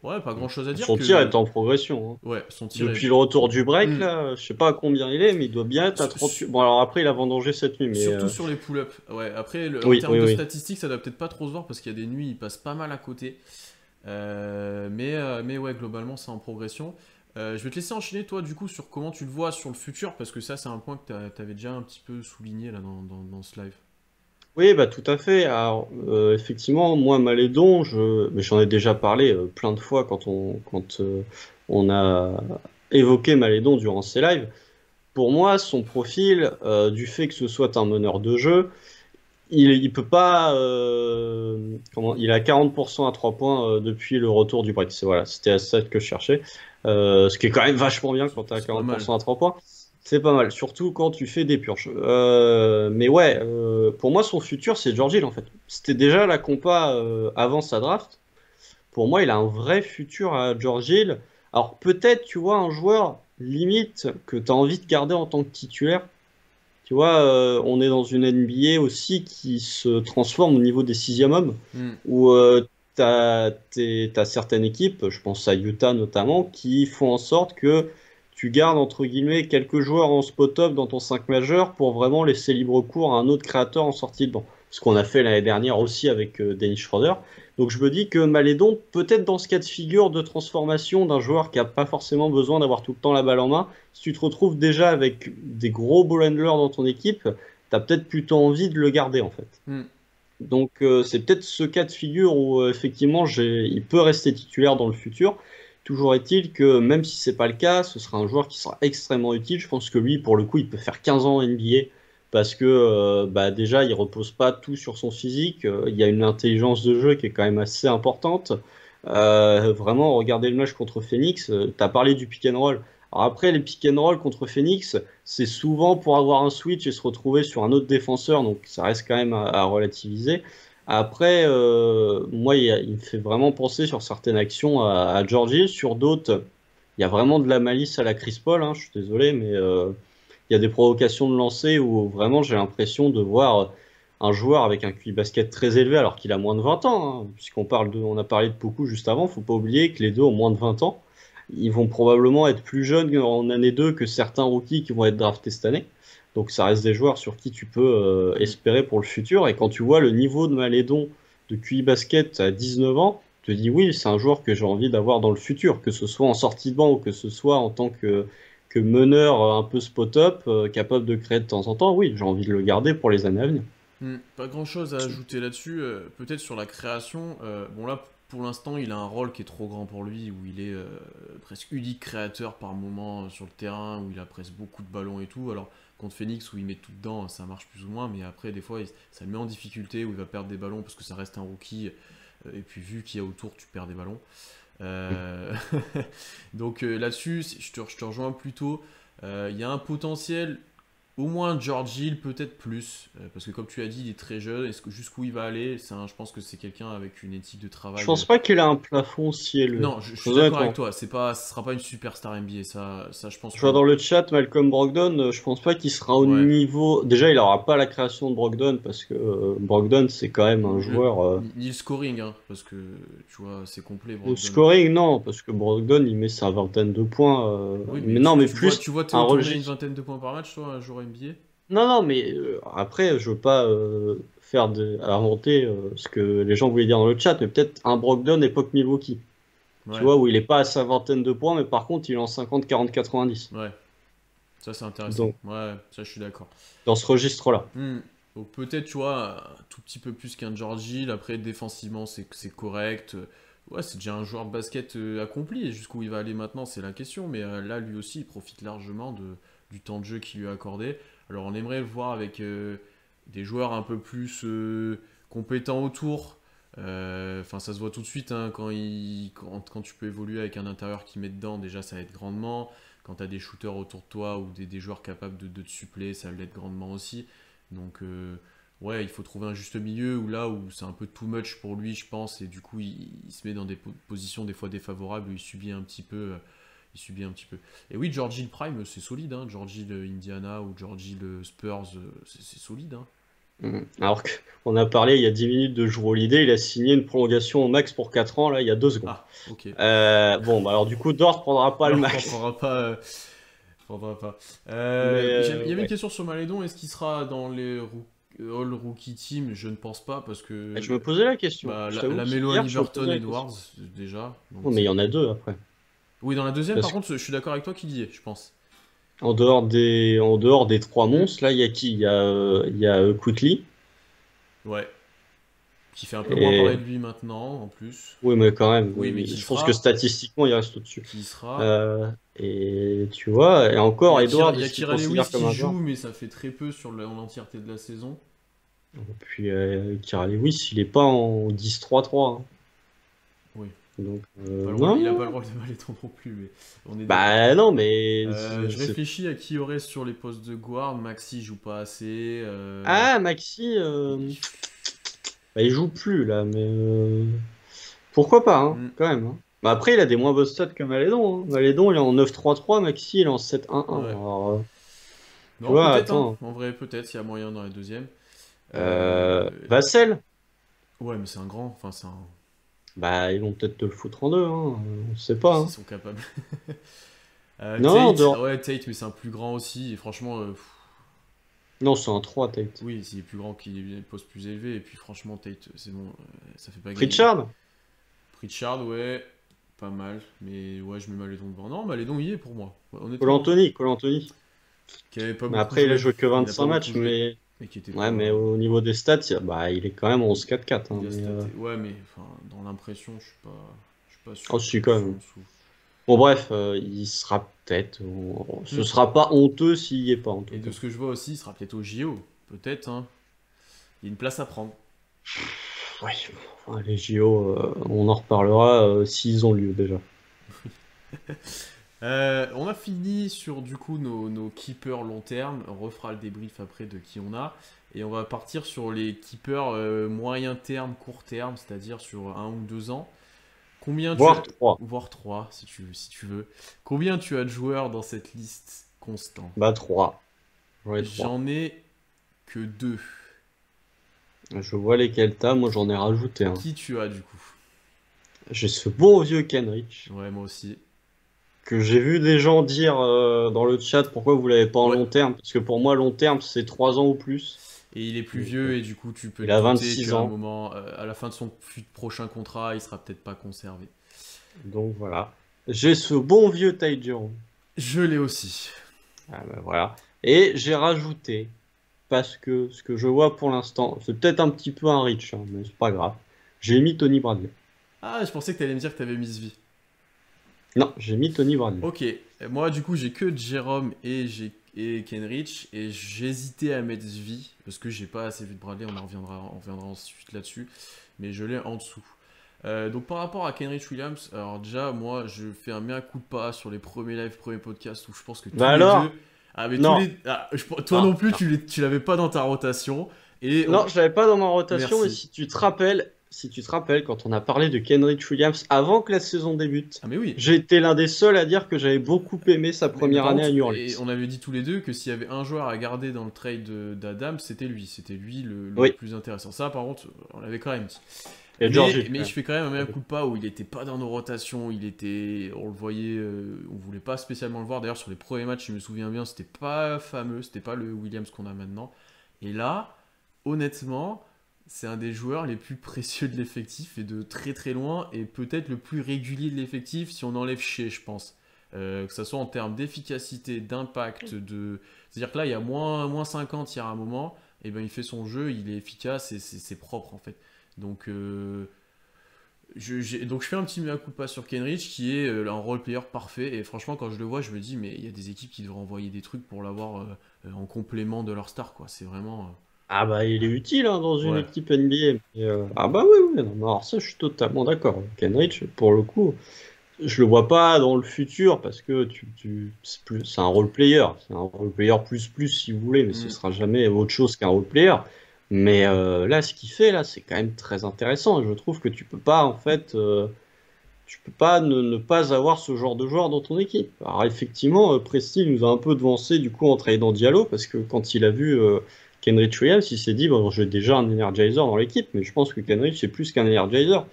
Ouais, pas grand chose à dire Son tir est que. en progression, hein. Ouais, son tir est. Depuis le retour du break, Hmm. là, je sais pas à combien il est, mais il doit bien être à Su- 38. su- Bon, alors après, il a vendangé cette nuit, mais Surtout sur les pull-ups. Ouais, après, en oui, termes oui, de oui. statistiques, ça doit peut-être pas trop se voir parce qu'il y a des nuits, il passe pas mal à côté. Mais ouais, globalement, c'est en progression. Je vais te laisser enchaîner, toi, du coup, sur comment tu le vois sur le futur, parce que ça, c'est un point que tu avais déjà un petit peu souligné là dans ce live. Oui, bah tout à fait. Alors, effectivement, moi, Malédon, mais j'en ai déjà parlé plein de fois quand on a évoqué Malédon durant ces lives. Pour moi, son profil, du fait que ce soit un meneur de jeu, il peut pas. Il a 40% à 3 points depuis le retour du break. Voilà, c'était ça que je cherchais. Ce qui est quand même vachement bien quand tu as C'est pas mal. 40% à 3 points. C'est pas mal, surtout quand tu fais des purges. Mais ouais, pour moi, son futur, c'est George Hill en fait. C'était déjà la compa avant sa draft. Pour moi, il a un vrai futur à George Hill. Alors peut-être, tu vois, un joueur limite que tu as envie de garder en tant que titulaire. Tu vois, on est dans une NBA aussi qui se transforme au niveau des sixième hommes, Hmm. où t'as certaines équipes, je pense à Utah notamment, qui font en sorte que tu gardes entre guillemets quelques joueurs en spot-up dans ton 5 majeur pour vraiment laisser libre cours à un autre créateur en sortie de banc. Ce qu'on a fait l'année dernière aussi avec Dennis Schroeder. Donc je me dis que Malédon, peut-être dans ce cas de figure de transformation d'un joueur qui n'a pas forcément besoin d'avoir tout le temps la balle en main, si tu te retrouves déjà avec des gros ball handlers dans ton équipe, tu as peut-être plutôt envie de le garder en fait. Hmm. Donc c'est peut-être ce cas de figure où effectivement il peut rester titulaire dans le futur. Toujours est-il que même si c'est pas le cas, ce sera un joueur qui sera extrêmement utile. Je pense que lui, pour le coup, il peut faire 15 ans en NBA parce que bah, déjà, il repose pas tout sur son physique. Il y a une intelligence de jeu qui est quand même assez importante. Vraiment, regardez le match contre Phoenix. Tu as parlé du pick and roll. Alors après, les pick and roll contre Phoenix, c'est souvent pour avoir un switch et se retrouver sur un autre défenseur, donc ça reste quand même à relativiser. Après, moi, il me fait vraiment penser sur certaines actions à Georgie, sur d'autres, il y a vraiment de la malice à la Chris Paul, hein, je suis désolé, mais il y a des provocations de lancer où vraiment j'ai l'impression de voir un joueur avec un QI basket très élevé alors qu'il a moins de 20 ans, hein, puisqu'on on a parlé de Poku juste avant, faut pas oublier que les deux ont moins de 20 ans. ils vont probablement être plus jeunes en année 2 que certains rookies qui vont être draftés cette année. Donc ça reste des joueurs sur qui tu peux Mm. espérer pour le futur. Et quand tu vois le niveau de Malédon de QI Basket à 19 ans, tu te dis oui, c'est un joueur que j'ai envie d'avoir dans le futur, que ce soit en sortie de banc ou que ce soit en tant que meneur un peu spot-up, capable de créer de temps en temps. Oui, j'ai envie de le garder pour les années à venir. Pas grand chose à ajouter là-dessus. Peut-être sur la création. Bon, là, pour l'instant, il a un rôle qui est trop grand pour lui, où il est presque unique créateur par moment sur le terrain, où il a presque beaucoup de ballons et tout. Alors, contre Phoenix, où il met tout dedans, ça marche plus ou moins, mais après, des fois, ça le met en difficulté, où il va perdre des ballons parce que ça reste un rookie. Et puis, vu qu'il y a autour, tu perds des ballons. Euh, Donc là-dessus, je te rejoins plutôt. Il y a un potentiel. Au moins George Hill, peut-être plus. Parce que comme tu as dit, il est très jeune. Jusqu'où il va aller, je pense que c'est quelqu'un avec une éthique de Je travail. pense pas qu'il a un plafond si élevé. Non, je Très suis d'accord avec honnêtement. toi. Ce sera pas une superstar NBA. Ça, je pense Je qu'on vois est. dans le chat Malcolm Brogdon, je pense pas qu'il sera au Ouais. niveau. Déjà, il aura pas la création de Brogdon parce que Brogdon c'est quand même un Le... joueur. Ni le scoring, hein, parce que tu vois, c'est complet, Le Brogdon. scoring, non, parce que Brogdon il met sa vingtaine de points. Oui, mais Mais non, mais tu plus vois un Théo tourner une registre. vingtaine de points par match, toi, un joueur NBA? Non, non, mais après, je veux pas inventer ce que les gens voulaient dire dans le chat, mais peut-être un Brogdon époque Milwaukee. Tu Ouais, vois, où il est pas à sa vingtaine de points, mais par contre, il est en 50, 40, 90. ouais. Ça, c'est intéressant. Donc, Ouais, ça, je suis d'accord. dans ce registre-là. Hmm. Donc peut-être, tu vois, un tout petit peu plus qu'un George Hill. Après, défensivement, c'est correct. Ouais, c'est déjà un joueur de basket accompli. Et jusqu'où il va aller maintenant, c'est la question. Mais là, lui aussi, il profite largement du temps de jeu qui lui est accordé. Alors, on aimerait le voir avec des joueurs un peu plus compétents autour. Enfin, ça se voit tout de suite hein, quand tu peux évoluer avec un intérieur qui met dedans. Déjà, ça aide grandement. Quand tu as des shooters autour de toi ou des joueurs capables de te suppléer, ça l'aide grandement aussi. Donc, ouais, il faut trouver un juste milieu où là où c'est un peu too much pour lui, je pense, et du coup, il se met dans des positions des fois défavorables où il subit un petit peu. Il subit un petit peu. Et oui, George Hill Prime, c'est solide. Hein. George Hill Indiana ou George Hill Spurs, c'est solide. Hein. Alors qu'on a parlé il y a 10 minutes de Jrue Holiday, il a signé une prolongation au max pour 4 ans, là, il y a 2 secondes. Ah, ok. Bon, bah alors du coup, Dort prendra pas le Alors, on max. prendra pas. Prendra pas. Mais Il y avait une ouais. question sur Malédon. Est-ce qu'il sera dans les All Rookie Team? Je ne pense pas parce Et que je me posais la question. bah, Je t'avoue la Melo qu'hier, je me Haliburton posais la question. Edwards déjà. Donc Oh, mais il y en a deux après. oui, dans la deuxième, par Parce contre, je suis d'accord avec toi qu'il y est, je pense. en dehors des trois Hmm. monstres, là, il y a qui? Il y a Quickly. Ouais. Qui fait un peu moins parler Et de lui maintenant, en plus. oui, mais quand même, Oui, mais qui je pense que sera. statistiquement, il reste au-dessus. Qui sera. Et tu vois, et encore, Il Edward, y a est-ce qu'il Kira considère Lewis comme qui un joueur? joue, mais ça fait très peu sur l'entièreté de la saison. Et puis, Kira Lewis, il est pas en 10-3-3, hein. Oui. Donc, Il a pas le non. rôle de Malédon non plus, mais on est d'accord. Bah non, mais Je réfléchis à qui y aurait sur les postes de guard. Maxi joue pas assez. ah, Maxi, bah, il joue plus là, mais pourquoi pas, hein, Hmm. quand même, hein. Bah, après, il a des moins bonnes stats que Malédon, hein. Malédon, il est en 9-3-3, Maxi, il est en 7-1-1. Ouais. Alors, tu Non, vois, peut-être, hein. attends, En vrai, peut-être, il y a moyen dans la deuxième. Euh, Vassell, Ouais, mais c'est un grand. Enfin, c'est un. bah, ils vont peut-être te le foutre en deux, hein, on sait pas, S'ils hein. sont capables. Non, en Tate, dehors. ouais, Tate, mais c'est un plus grand aussi. Et franchement, Non, c'est un 3, Tate. oui, s'il est plus grand qu'il poste plus élevé. Et puis franchement, Tate, c'est bon, ça fait pas gagner. Pritchard? Pritchard, ouais, pas mal. Mais ouais, je mets Malédon devant. Non, Malédon y est pour moi. Ouais, Cole honnêtement, hein. Anthony, Cole Anthony. Qui avait pas Mais beaucoup après, il a joué. joué que Il a pas 25 beaucoup matchs, joué. mais Et qui était ouais, pas. mais au niveau des stats, bah, il est quand même en 11-4-4, hein, Il a mais, staté. Ouais, mais enfin, dans l'impression, je suis pas oh, sûr si, qu'il quand soit en même. dessous. Bon, bref, il sera peut-être. Ce Hmm. sera pas honteux s'il y est pas, en tout Et cas. de ce que je vois aussi, il sera peut-être au JO. Peut-être, hein. Il y a une place à prendre. Oui, enfin, les JO, on en reparlera s'ils ont lieu déjà. On a fini sur du coup nos keepers long terme. On refera le débrief après de qui on a. Et on va partir sur les keepers moyen terme, court terme, c'est-à-dire sur 1 ou 2 ans. Combien tu as. Voire 3. Voire 3 si tu veux. Combien tu as de joueurs dans cette liste constant? Bah, 3. J'en ai 3. J'en ai que 2. Je vois lesquels t'as, moi j'en ai rajouté un. Qui tu as du coup? J'ai ce bon vieux Kenrich. Ouais, moi aussi. que j'ai vu des gens dire dans le chat pourquoi vous l'avez pas en Ouais. long terme, parce que pour moi, long terme, c'est 3 ans ou plus. Et il est plus Donc, vieux, et du coup, tu peux il te a douter 26 qu'à un ans, moment, à la fin de son prochain contrat, il sera peut-être pas conservé. donc voilà. J'ai ce bon vieux Taijiro. Je l'ai aussi. Ah ben voilà. Et j'ai rajouté, parce que ce que je vois pour l'instant, c'est peut-être un petit peu un reach, hein, mais c'est pas grave. J'ai mis Tony Bradley. Ah, je pensais que t'allais me dire que t'avais Miss V. Non, j'ai mis Tony Bradley. Ok, moi du coup j'ai que Jérôme et Kenrich et j'hésitais à mettre V parce que j'ai pas assez vu de Bradley, on reviendra ensuite là-dessus, mais je l'ai en dessous. Donc par rapport à Kenrich Williams, alors déjà moi je fais un mea culpa sur les premiers lives, premiers podcasts où je pense que tous Bah les deux, alors? ah mais tous Non, les, toi non, non plus non. tu l'avais pas dans ta rotation et Non, je l'avais pas dans ma rotation, mais merci. si tu te rappelles, quand on a parlé de Kenrich Williams avant que la saison débute, Ah mais oui, j'ai été l'un des seuls à dire que j'avais beaucoup aimé sa mais première par année contre, à New et Orleans. on avait dit tous les deux que s'il y avait un joueur à garder dans le trade d'Adam, c'était lui. C'était lui le Oui, plus intéressant. Ça, par contre, on l'avait quand même dit. et Georgie. Mais Ouais. je fais quand même un meilleur coup de pas où il était pas dans nos rotations. On le voyait, on voulait pas spécialement le voir. D'ailleurs, sur les premiers matchs, je me souviens bien, c'était pas fameux, c'était pas le Williams qu'on a maintenant. Et là, honnêtement, c'est un des joueurs les plus précieux de l'effectif et de très très loin, et peut-être le plus régulier de l'effectif si on enlève Shea, je pense. Que ce soit en termes d'efficacité, d'impact, de... C'est-à-dire que là, il y a moins 50 il y a un moment, et ben il fait son jeu, il est efficace et c'est propre en fait. Donc, donc je fais un petit mea culpa sur Kenrich qui est un role player parfait, et franchement quand je le vois je me dis mais il y a des équipes qui devraient envoyer des trucs pour l'avoir en complément de leur star quoi, c'est vraiment... Ah bah il est utile hein, dans une Ouais. équipe NBA. Ah bah oui, oui, non, mais alors ça je suis totalement d'accord. Kenrich, pour le coup, je le vois pas dans le futur parce que c'est un role player. C'est un role player plus plus si vous voulez, mais ce Mm. sera jamais autre chose qu'un role player. Mais là, ce qu'il fait là, c'est quand même très intéressant. Et je trouve que tu peux pas en fait, tu peux pas ne pas avoir ce genre de joueur dans ton équipe. Alors effectivement, Presti nous a un peu devancé du coup en dans Diallo parce que quand il a vu Kenrich Williams, il s'est dit bon, j'ai déjà un energizer dans l'équipe, mais je pense que Kenrich c'est plus qu'un energizer.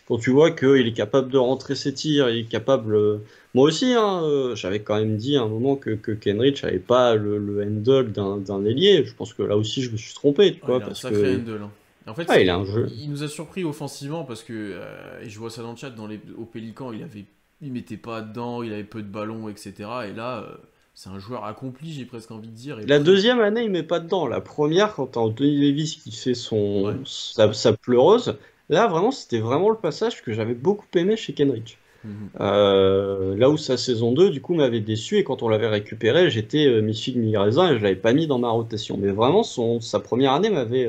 Quand tu vois qu'il est capable de rentrer ses tirs, il est capable. Moi aussi, hein, j'avais quand même dit à un moment que Kenrich n'avait pas le handle d'un ailier. Je pense que là aussi, je me suis trompé, tu Ouais, il vois, a un parce sacré que handle, hein. En fait, ah, il a un jeu. il nous a surpris offensivement parce que, et je vois ça dans le chat, au Pélican, il mettait pas dedans, il avait peu de ballons, etc. Et là, c'est un joueur accompli, j'ai presque envie de dire, et La prêt. deuxième année, il met pas dedans. La première, quand t'as Anthony Davis qui fait Ouais. sa pleureuse, là, vraiment, c'était vraiment le passage que j'avais beaucoup aimé chez Kenrich. Mhm. Là où sa saison 2 du coup, m'avait déçu, et quand on l'avait récupéré, j'étais mi-figue, mi-raisin, et je l'avais pas mis dans ma rotation. Mais vraiment, sa première année m'avait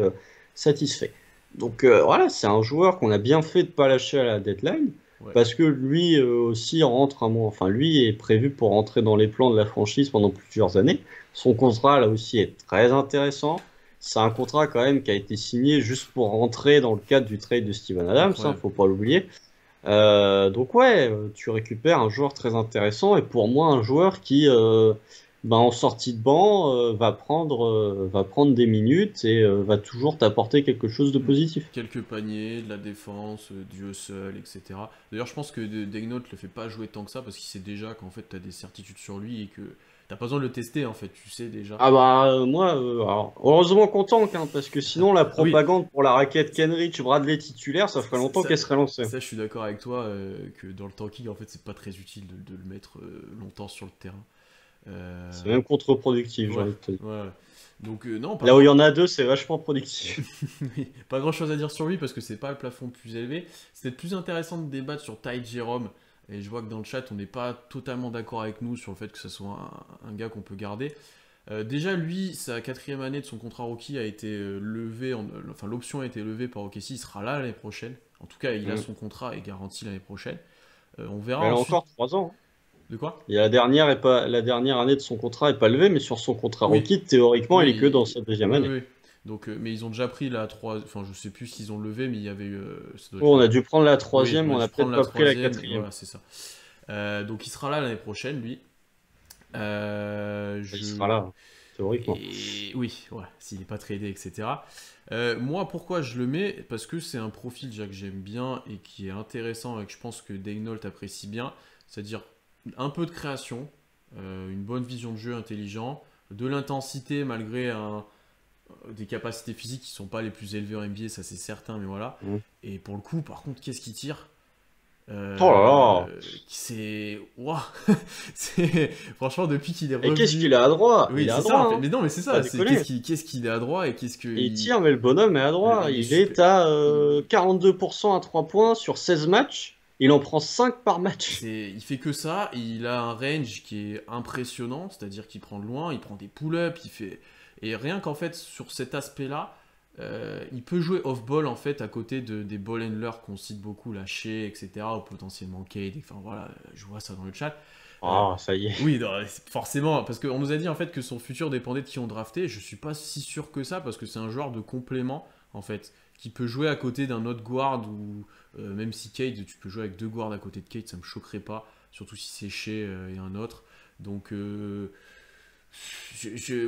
satisfait. Donc voilà, c'est un joueur qu'on a bien fait de pas lâcher à la deadline, Ouais. parce que lui aussi rentre enfin lui est prévu pour rentrer dans les plans de la franchise pendant plusieurs années. Son contrat là aussi est très intéressant. C'est un contrat quand même qui a été signé juste pour rentrer dans le cadre du trade de Steven Adams, hein, Incroyable. faut pas l'oublier. Donc ouais, tu récupères un joueur très intéressant, et pour moi un joueur qui, en sortie de banc, va prendre des minutes et va toujours t'apporter quelque chose de Mm. positif. Quelques paniers, de la défense, du hustle, etc. D'ailleurs, je pense que Degnaud le fait pas jouer tant que ça parce qu'il sait déjà qu'en fait, tu as des certitudes sur lui et que t'as pas besoin de le tester en fait, tu sais déjà. Ah bah moi, alors, heureusement qu'on tank, hein, parce que sinon la Ah oui, propagande pour la raquette Kenrich Bradley titulaire, ça ferait longtemps ça, qu'elle serait lancée. je suis d'accord avec toi que dans le tanking, en fait, c'est pas très utile de le mettre longtemps sur le terrain. C'est Euh, même contre-productif, j'ai ouais, envie de te dire. ouais. Donc, non, pas Là où il y grand... en a deux, c'est vachement productif. oui, pas grand chose à dire sur lui parce que c'est pas le plafond le plus élevé. C'était plus intéressant de débattre sur Ty Jerome. Et je vois que dans le chat, on n'est pas totalement d'accord avec nous sur le fait que ce soit un gars qu'on peut garder. Déjà, lui, sa quatrième année de son contrat rookie a été levée, enfin l'option a été levée par OKC, il sera là l'année prochaine. En tout cas, il a Mm. son contrat et garanti l'année prochaine. On verra Elle a ensuite. encore 3 ans, hein. De quoi? Et la dernière année de son contrat est pas levée, mais sur son contrat Oui, rookie, théoriquement, il est que dans oui, sa deuxième oui, année. oui. Donc, mais ils ont déjà pris la 3. Enfin, je sais plus s'ils ont levé, mais il y avait eu. Ça doit être Oh, on la... a dû prendre la Oui, troisième, on a on dû a prendre peut-être la pas pris la troisième. quatrième. Voilà, c'est ça. Donc il sera là l'année prochaine, lui. Il Je... sera là, théoriquement. Et oui, voilà, s'il n'est pas tradé, etc. Moi, pourquoi je le mets? Parce que c'est un profil déjà que j'aime bien et qui est intéressant et que je pense que Daynault apprécie bien. C'est-à-dire un peu de création, une bonne vision de jeu intelligent, de l'intensité malgré des capacités physiques qui sont pas les plus élevées en NBA, ça c'est certain, mais voilà. Mm. Et pour le coup, par contre, qu'est-ce qu'il tire? Oh là là! C'est. Ouah. Franchement, depuis qu'il est Et qu'est-ce revenu. qu'il a à droit? Oui, Il est c'est à ça en droit, fait. hein. Mais non, mais c'est Pas ça. déconner. Qu'est-ce qu'il est à droit et qu'est-ce que. Et il tire, mais le bonhomme est à droit. Il est Il super. est à il- 42% à 3 points sur 16 matchs. Il en prend 5 par match. Il fait que ça. Il a un range qui est impressionnant, c'est-à-dire qu'il prend de loin, il prend des pull-ups, il fait. Et rien qu'en fait, sur cet aspect-là, il peut jouer off-ball en fait à côté des ball handlers qu'on cite beaucoup, là, Shea, etc. Ou potentiellement Cade. Enfin voilà, je vois ça dans le chat. Euh, Ah, ça y est. oui, non, forcément, parce qu'on nous a dit en fait que son futur dépendait de qui on draftait. Je suis pas si sûr que ça parce que c'est un joueur de complément en fait qui peut jouer à côté d'un autre guard ou même si Cade, tu peux jouer avec deux guards à côté de Cade, ça me choquerait pas, surtout si c'est Shea et un autre. Donc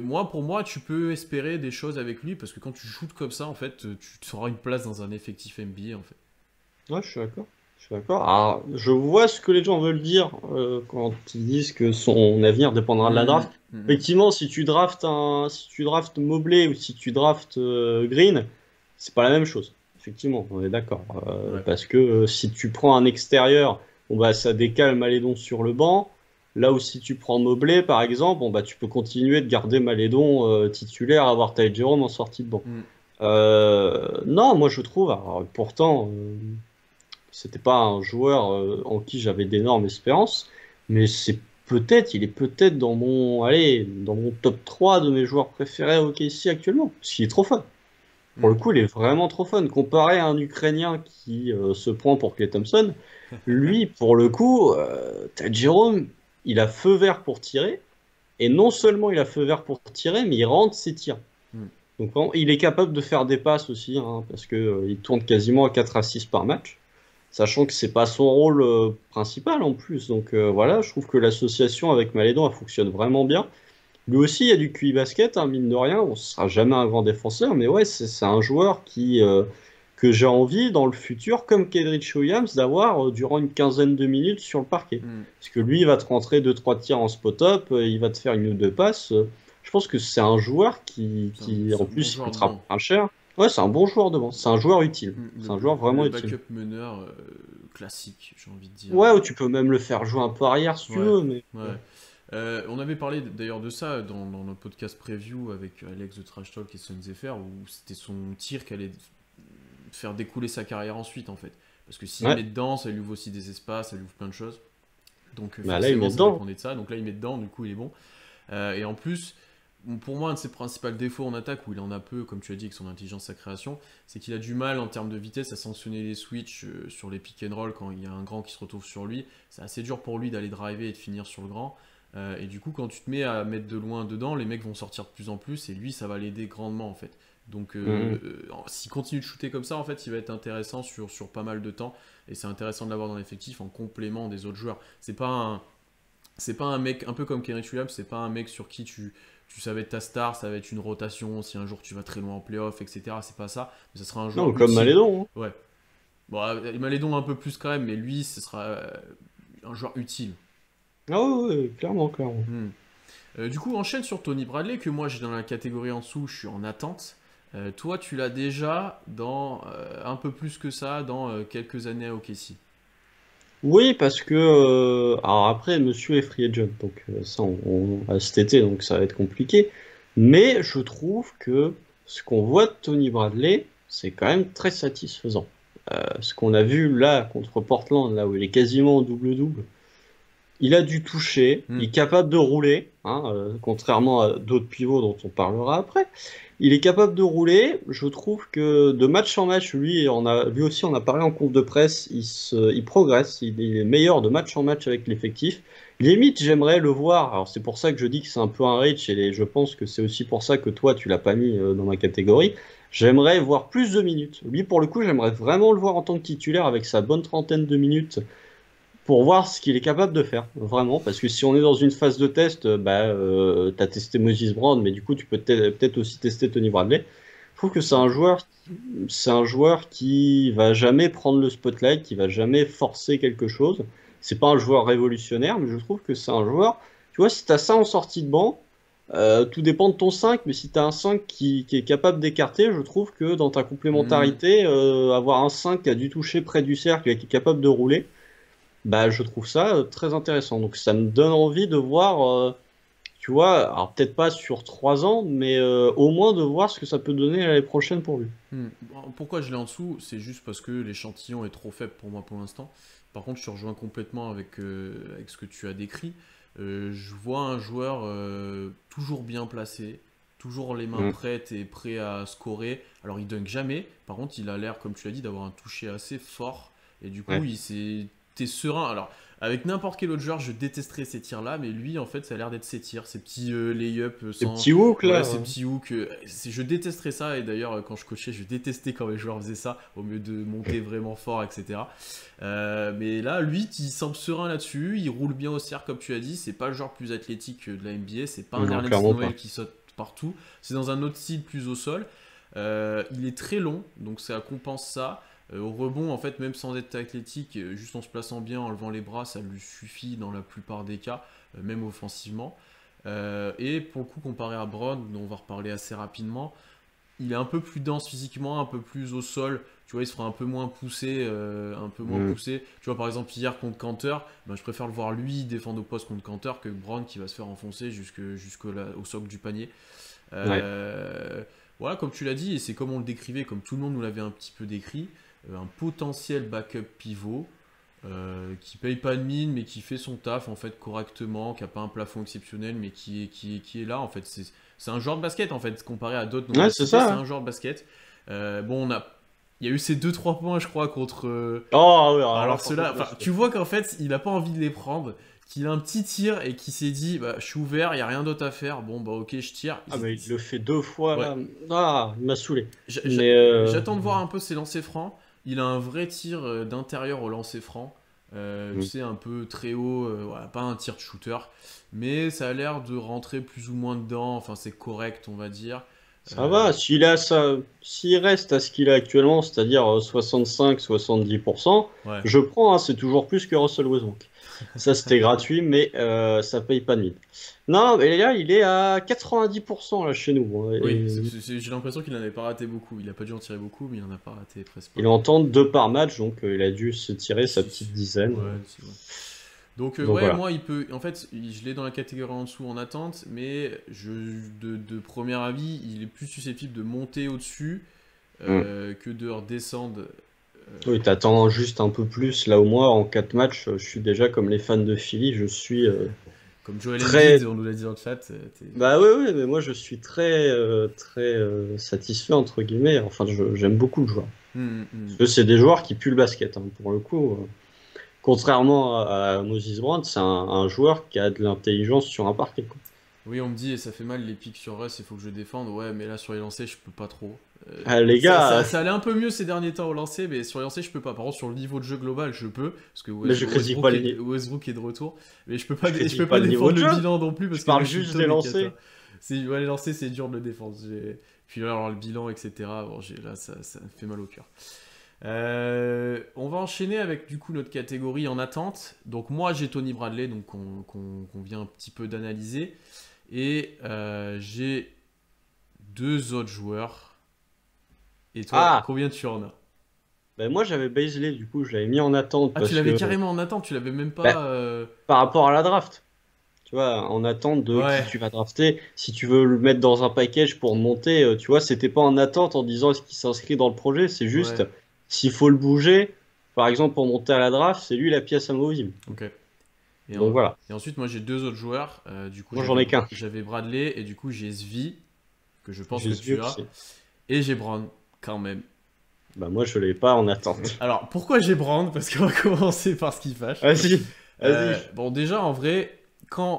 moi, pour moi, tu peux espérer des choses avec lui parce que quand tu shootes comme ça, en fait, tu auras une place dans un effectif NBA en fait. Ouais, je suis d'accord. Je suis d'accord. Alors, je vois ce que les gens veulent dire quand ils disent que son avenir dépendra de la Mhm, draft. mhm. Effectivement, si tu draftes Mobley ou si tu draftes Green, c'est pas la même chose. Effectivement, on est d'accord. Ouais. Parce que si tu prends un extérieur, bon, bah, ça décale Malédon sur le banc. Là où si tu prends Mobley, par exemple, bon, bah, tu peux continuer de garder Malédon titulaire, avoir Ty Jerome en sortie de banc. Mhm. Non, moi je trouve, alors, pourtant, c'était pas un joueur en qui j'avais d'énormes espérances, mais il est peut-être dans mon top 3 de mes joueurs préférés au OKC actuellement, parce qu'il est trop fun. Pour le Mhm. coup, il est vraiment trop fun. Comparé à un Ukrainien qui se prend pour Klay Thompson, lui, pour le coup, t'as Jérôme, il a feu vert pour tirer, et non seulement il a feu vert pour tirer, mais il rentre ses tirs. Mhm. Donc vraiment, il est capable de faire des passes aussi, hein, parce que il tourne quasiment à 4 à 6 par match, sachant que c'est pas son rôle principal en plus. Donc voilà, je trouve que l'association avec Malédon, elle fonctionne vraiment bien. Lui aussi, il y a du QI basket, hein, mine de rien. On ne sera jamais un grand défenseur, mais ouais, c'est un joueur que j'ai envie dans le futur, comme Kedrich Williams, d'avoir durant une quinzaine de minutes sur le parquet. Mhm. Parce que lui, il va te rentrer deux trois tirs en spot-up, il va te faire une ou deux passes. Je pense que c'est un joueur qui C'est en un bon plus, il joueur de coûtera banc. pas cher. Ouais, c'est un bon joueur devant. C'est un joueur utile. C'est un joueur Le vraiment utile. backup meneur classique, j'ai envie de dire. Ouais, ou tu peux même le faire jouer un peu arrière si tu Ouais, veux, mais ouais. On avait parlé d'ailleurs de ça dans notre podcast preview avec Alex de Trash Talk et Sun Zephyr où c'était son tir qui allait faire découler sa carrière ensuite en fait. Parce que s'il ouais. met dedans, ça lui ouvre aussi des espaces, ça lui ouvre plein de choses. Donc Bah là, il forcément, met ça dedans. dépendait de ça. Donc là, il met dedans, du coup, il est bon. Et en plus, pour moi, un de ses principaux défauts en attaque, où il en a peu, comme tu as dit, avec son intelligence, sa création, c'est qu'il a du mal en termes de vitesse à sanctionner les switches sur les pick and roll quand il y a un grand qui se retrouve sur lui. C'est assez dur pour lui d'aller driver et de finir sur le grand. Et du coup, quand tu te mets à mettre de loin dedans, les mecs vont sortir de plus en plus et lui, ça va l'aider grandement en fait. Donc, Mhm. s'il continue de shooter comme ça, en fait, il va être intéressant sur pas mal de temps. Et c'est intéressant de l'avoir dans l'effectif en complément des autres joueurs. C'est pas un mec, un peu comme Kenrich Williams, c'est pas un mec sur qui tu savais être ta star, ça va être une rotation, si un jour tu vas très loin en playoff, etc. C'est pas ça, mais ça sera un joueur Non, comme utile. Malédon, hein. Ouais. Bon, Malédon un peu plus quand même, mais lui, ce sera un joueur utile. Ah ouais, ouais, clairement, clairement. Hmm. Du coup, enchaîne sur Tony Bradley, que moi j'ai dans la catégorie en dessous, je suis en attente. Toi, tu l'as déjà dans un peu plus que ça, dans quelques années à OKC. Oui, parce que alors après, monsieur est free agent, donc ça, à cet été, donc ça va être compliqué. Mais je trouve que ce qu'on voit de Tony Bradley, c'est quand même très satisfaisant. Ce qu'on a vu là contre Portland, là où il est quasiment en double-double, il a du toucher, Hmm. il est capable de rouler, hein, contrairement à d'autres pivots dont on parlera après. Il est capable de rouler. Je trouve que de match en match, lui aussi, on a parlé en conf de presse, il progresse, il est meilleur de match en match avec l'effectif. Limite, j'aimerais le voir. Alors c'est pour ça que je dis que c'est un peu un reach et je pense que c'est aussi pour ça que toi, tu l'as pas mis dans ma catégorie. J'aimerais voir plus de minutes. Lui, pour le coup, j'aimerais vraiment le voir en tant que titulaire avec sa bonne trentaine de minutes pour voir ce qu'il est capable de faire, vraiment. Parce que si on est dans une phase de test, t'as testé Moses Brown, mais du coup, tu peux peut-être aussi tester Tony Bradley. Je trouve que c'est un joueur qui va jamais prendre le spotlight, qui va jamais forcer quelque chose. c'est pas un joueur révolutionnaire, mais je trouve que c'est un joueur. Tu vois, si tu as ça en sortie de banc, tout dépend de ton 5, mais si tu as un 5 qui est capable d'écarter, je trouve que dans ta Hmm. complémentarité, avoir un 5 qui a dû toucher près du cercle et qui est capable de rouler, bah, je trouve ça très intéressant. Donc ça me donne envie de voir, tu vois, alors peut-être pas sur 3 ans, mais au moins de voir ce que ça peut donner l'année prochaine pour lui. Bon, pourquoi je l'ai en dessous? C'est juste parce que l'échantillon est trop faible pour moi pour l'instant. Par contre, je te rejoins complètement avec ce que tu as décrit. Je vois un joueur toujours bien placé, toujours les mains Mm. prêtes et prêt à scorer. Alors, il dunk jamais. Par contre, il a l'air, comme tu l'as dit, d'avoir un toucher assez fort. Et du coup, Ouais. t'es serein. Alors, avec n'importe quel autre joueur, je détesterais ces tirs-là, mais lui, en fait, ça a l'air d'être ses tirs, ces petits lay-up Les sans. petits hooks Ouais, là. ces petits hooks. Je détesterais ça, et d'ailleurs, quand je coachais, je détestais quand les joueurs faisaient ça, au mieux de monter vraiment fort, etc. Mais là, lui, il semble serein là-dessus, il roule bien au cercle, comme tu as dit. C'est pas le genre plus athlétique de la NBA, c'est pas un Non, Ernest clairement Noël pas. qui saute partout, c'est dans un autre style plus au sol. Il est très long, donc ça compense ça. Au rebond, en fait, même sans être athlétique, juste en se plaçant bien, en levant les bras, ça lui suffit dans la plupart des cas, même offensivement. Et pour le coup, comparé à Brown, dont on va reparler assez rapidement, il est un peu plus dense physiquement, un peu plus au sol. Tu vois, il se fera un peu moins poussé, un peu moins Mm. poussé. Tu vois, par exemple, hier contre Cantor, ben, je préfère le voir lui défendre au poste contre Cantor que Brown qui va se faire enfoncer jusqu'au au socle du panier. Ouais. Euh, voilà, comme tu l'as dit, et c'est comme on le décrivait, comme tout le monde nous l'avait un petit peu décrit, un potentiel backup pivot qui paye pas de mine, mais qui fait son taf en fait correctement, qui a pas un plafond exceptionnel, mais qui est là en fait. C'est un joueur de basket en fait, comparé à d'autres dont on Ouais, a c'est cité, ça, c'est hein. un joueur de basket. Bon, il y a eu ces 2-3 points, je crois, contre. Oh, oui, alors là, Alors par ceux-là, contre, là, enfin, tu vois qu'en fait, il a pas envie de les prendre, qu'il a un petit tir et qu'il s'est dit, bah, je suis ouvert, il y a rien d'autre à faire. Bon, bah, ok, je tire. ah, mais il le fait 2 fois Ouais, là. Ah, il m'a saoulé. J'a- j'a- Mais J'attends de voir un peu ses lancers francs. Il a un vrai tir d'intérieur au lancer franc. Tu mm. sais, un peu très haut, voilà, pas un tir de shooter. Mais ça a l'air de rentrer plus ou moins dedans. Enfin, c'est correct, on va dire. Ça Euh, va, s'il reste à ce qu'il a actuellement, c'est-à-dire 65-70%, ouais. je prends, hein, c'est toujours plus que Russell Westbrook. Ça, c'était gratuit, mais ça paye pas de mine. Non, mais là, il est à 90% là chez nous, hein, Oui, et j'ai l'impression qu'il n'en avait pas raté beaucoup. Il a pas dû en tirer beaucoup, mais il n'en a pas raté presque il pas. en tente 2 par match, donc il a dû se tirer sa petite 6. dizaine. Ouais, ouais. Donc Donc ouais, voilà. moi il peut, en fait, je l'ai dans la catégorie en dessous en attente, mais de premier avis, il est plus susceptible de monter au-dessus Mm. que de redescendre. Oui, t'attends juste un peu plus. Là, au moins, en 4 matchs, je suis déjà comme les fans de Philly, je suis Comme Joel très. Embiid, on nous l'a dit dans le chat. Bah oui, oui, mais moi, je suis très, très satisfait, entre guillemets. Enfin, j'aime beaucoup le joueur. Parce que c'est des joueurs qui puent le basket, hein, pour le coup. Contrairement à Moses Brown, c'est un joueur qui a de l'intelligence sur un parquet, quoi. Oui, on me dit, et ça fait mal les pics sur Russ, il faut que je défende. Ouais, mais là sur les lancers, je peux pas trop. Ah, les Ça, gars, ça allait un peu mieux ces derniers temps au lancer, mais sur les lancers, je peux pas. Par contre, sur le niveau de jeu global, je peux, parce que mais je critique pas Westbrook est de retour. Mais je je peux critique pas pas le niveau défendre de le jeu. bilan non plus, Je parce que parle juste des Washington est lancers. cata. Ouais, les lancers, c'est dur de le défendre. Puis là, alors le bilan, etc. Bon, là, ça me fait mal au cœur. On va enchaîner avec du coup notre catégorie en attente. Donc moi j'ai Tony Bradley, donc qu'on vient un petit peu d'analyser. Et j'ai deux autres joueurs. Et toi, Ah, combien tu en as? ben moi j'avais Baisley, du coup, je l'avais mis en attente Ah, tu parce l'avais que carrément en attente, tu l'avais même ben, pas. par rapport à la draft. Tu vois, en attente de qui Ouais, tu vas drafter. Si tu veux le mettre dans un package pour monter, tu vois, c'était pas en attente en disant est-ce qu'il s'inscrit dans le projet, c'est juste ouais, s'il faut le bouger, par exemple pour monter à la draft, c'est lui la pièce amovible. ok. Et, Donc voilà, et ensuite, moi j'ai deux autres joueurs. Du coup, moi j'en ai qu'un. j'avais Bradley et du coup j'ai Svi, que je pense J'ai que ce vieux tu as. aussi. Et j'ai Brown, quand même. Bah moi je l'ai pas en attente. Alors, pourquoi j'ai Brand? Parce qu'on va commencer par ce qui fâche. Vas-y, vas-y. Bon, déjà, en vrai,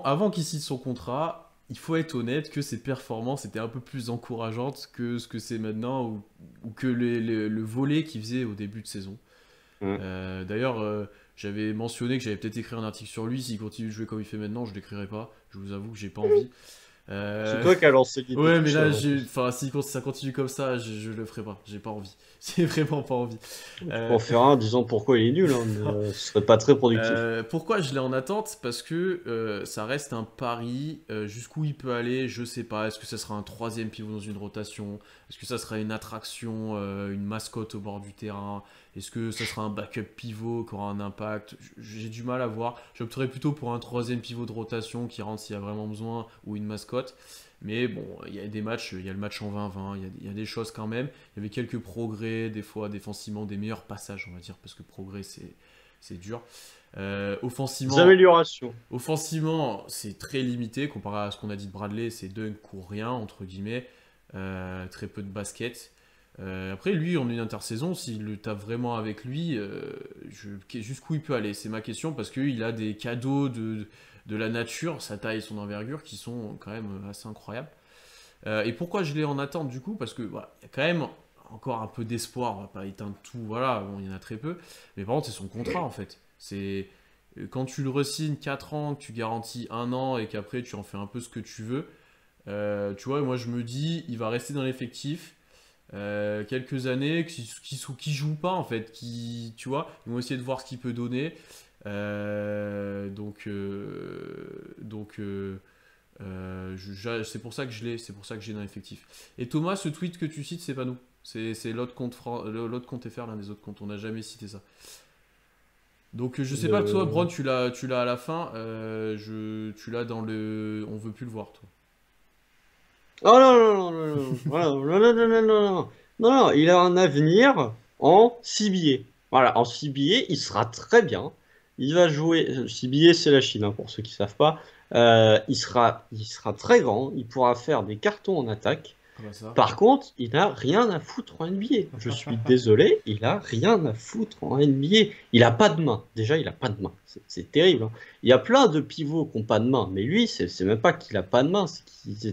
avant qu'il signe son contrat, il faut être honnête que ses performances étaient un peu plus encourageantes que ce que c'est maintenant ou que le volet qu'il faisait au début de saison. Hum. D'ailleurs, j'avais mentionné que j'avais peut-être écrit un article sur lui. S'il continue de jouer comme il fait maintenant, je l'écrirai pas. Je vous avoue que j'ai pas envie. C'est toi qui as lancé l'idée Ouais, du mais là, choix, en plus. enfin, si ça continue comme ça, je le ferai pas. J'ai pas envie. J'ai vraiment pas envie. Tu peux Euh, en faire un en disant pourquoi il est nul, hein, mais ce serait pas très productif. Pourquoi je l'ai en attente? Parce que ça reste un pari. Jusqu'où il peut aller, je sais pas. Est-ce que ça sera un troisième pivot dans une rotation? Est-ce que ça sera une attraction, une mascotte au bord du terrain? Est-ce que ça sera un backup pivot qui aura un impact? J'ai du mal à voir. J'opterais plutôt pour un troisième pivot de rotation qui rentre s'il y a vraiment besoin ou une mascotte. Mais bon, il y a des matchs, il y a le match en 20-20, il y a des choses quand même. Il y avait quelques progrès, des fois défensivement, des meilleurs passages, on va dire, parce que progrès c'est dur. Euh, Des offensivement, améliorations. offensivement, c'est très limité comparé à ce qu'on a dit de Bradley, c'est dunk ou rien, entre guillemets. Très peu de basket. Après, lui, en une intersaison, s'il le tape vraiment avec lui, jusqu'où il peut aller? C'est ma question parce qu'il a des cadeaux de la nature, sa taille et son envergure qui sont quand même assez incroyables. Et pourquoi je l'ai en attente du coup? Parce que voilà, il y a quand même encore un peu d'espoir, on va pas éteindre tout, voilà, bon, il y en a très peu. Mais par contre, c'est son contrat en fait. C'est quand tu le re-signes 4 ans, que tu garantis 1 an et qu'après tu en fais un peu ce que tu veux. Tu vois, moi je me dis, il va rester dans l'effectif quelques années, qui joue pas en fait, qui, tu vois, ils vont essayer de voir ce qu'il peut donner. C'est pour ça que je l'ai, c'est pour ça que j'ai dans l'effectif. Et Thomas, ce tweet que tu cites, c'est pas nous. C'est l'autre compte, l'autre compte FR, l'un des autres comptes. On n'a jamais cité ça. Donc je sais pas, toi, Bron, Euh, tu l'as à la fin. Tu l'as dans le. On veut plus le voir, toi. Oh non, non, non, non, voilà, non, non, non, non, non, non, non, non, il a un avenir en CBA. Voilà, en CBA, il sera très bien. Il va jouer. CBA, c'est la Chine, hein, pour ceux qui savent pas. Il sera très grand. Il pourra faire des cartons en attaque. Ah bah ça. Par contre, il n'a rien à foutre en NBA. Je suis désolé, il a rien à foutre en NBA. Il a pas de main. Déjà, il a pas de main. C'est terrible, hein. Il y a plein de pivots qui n'ont pas de main, mais lui, c'est même pas qu'il a pas de main,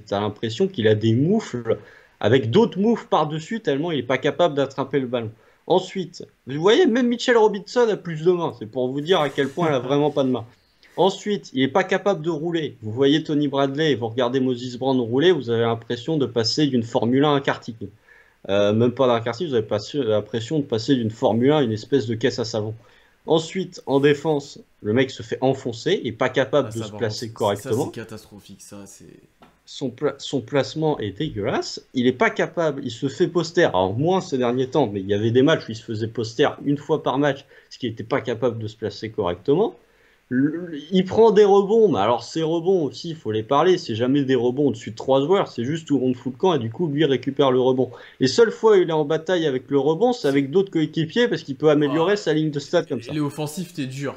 t'as l'impression qu'il a des moufles avec d'autres moufles par-dessus, tellement il est pas capable d'attraper le ballon. Ensuite, vous voyez, même Mitchell Robinson a plus de main. C'est pour vous dire à quel point il a vraiment pas de main. Ensuite, il n'est pas capable de rouler. Vous voyez Tony Bradley et vous regardez Moses Brown rouler, vous avez l'impression de passer d'une Formule 1 à un karting. Même pas d'un karting, vous avez l'impression de passer d'une Formule 1 à une espèce de caisse à savon. Ensuite, en défense, le mec se fait enfoncer et pas Ah capable de ça, se par contre, placer ça c'est correctement. catastrophique. Ça c'est. Son placement est dégueulasse. Il n'est pas capable, il se fait poster. Alors, moins ces derniers temps, mais il y avait des matchs où il se faisait poster une fois par match, parce qu'il n'était pas capable de se placer correctement. Il prend des rebonds, mais alors ces rebonds aussi, il faut les parler, c'est jamais des rebonds au-dessus de 3 joueurs, c'est juste tout le monde fout le camp et du coup lui récupère le rebond. Les seules fois où il est en bataille avec le rebond, c'est avec d'autres coéquipiers parce qu'il peut améliorer Ah, sa ligne de stats comme ça. les offensifs, t'es dur.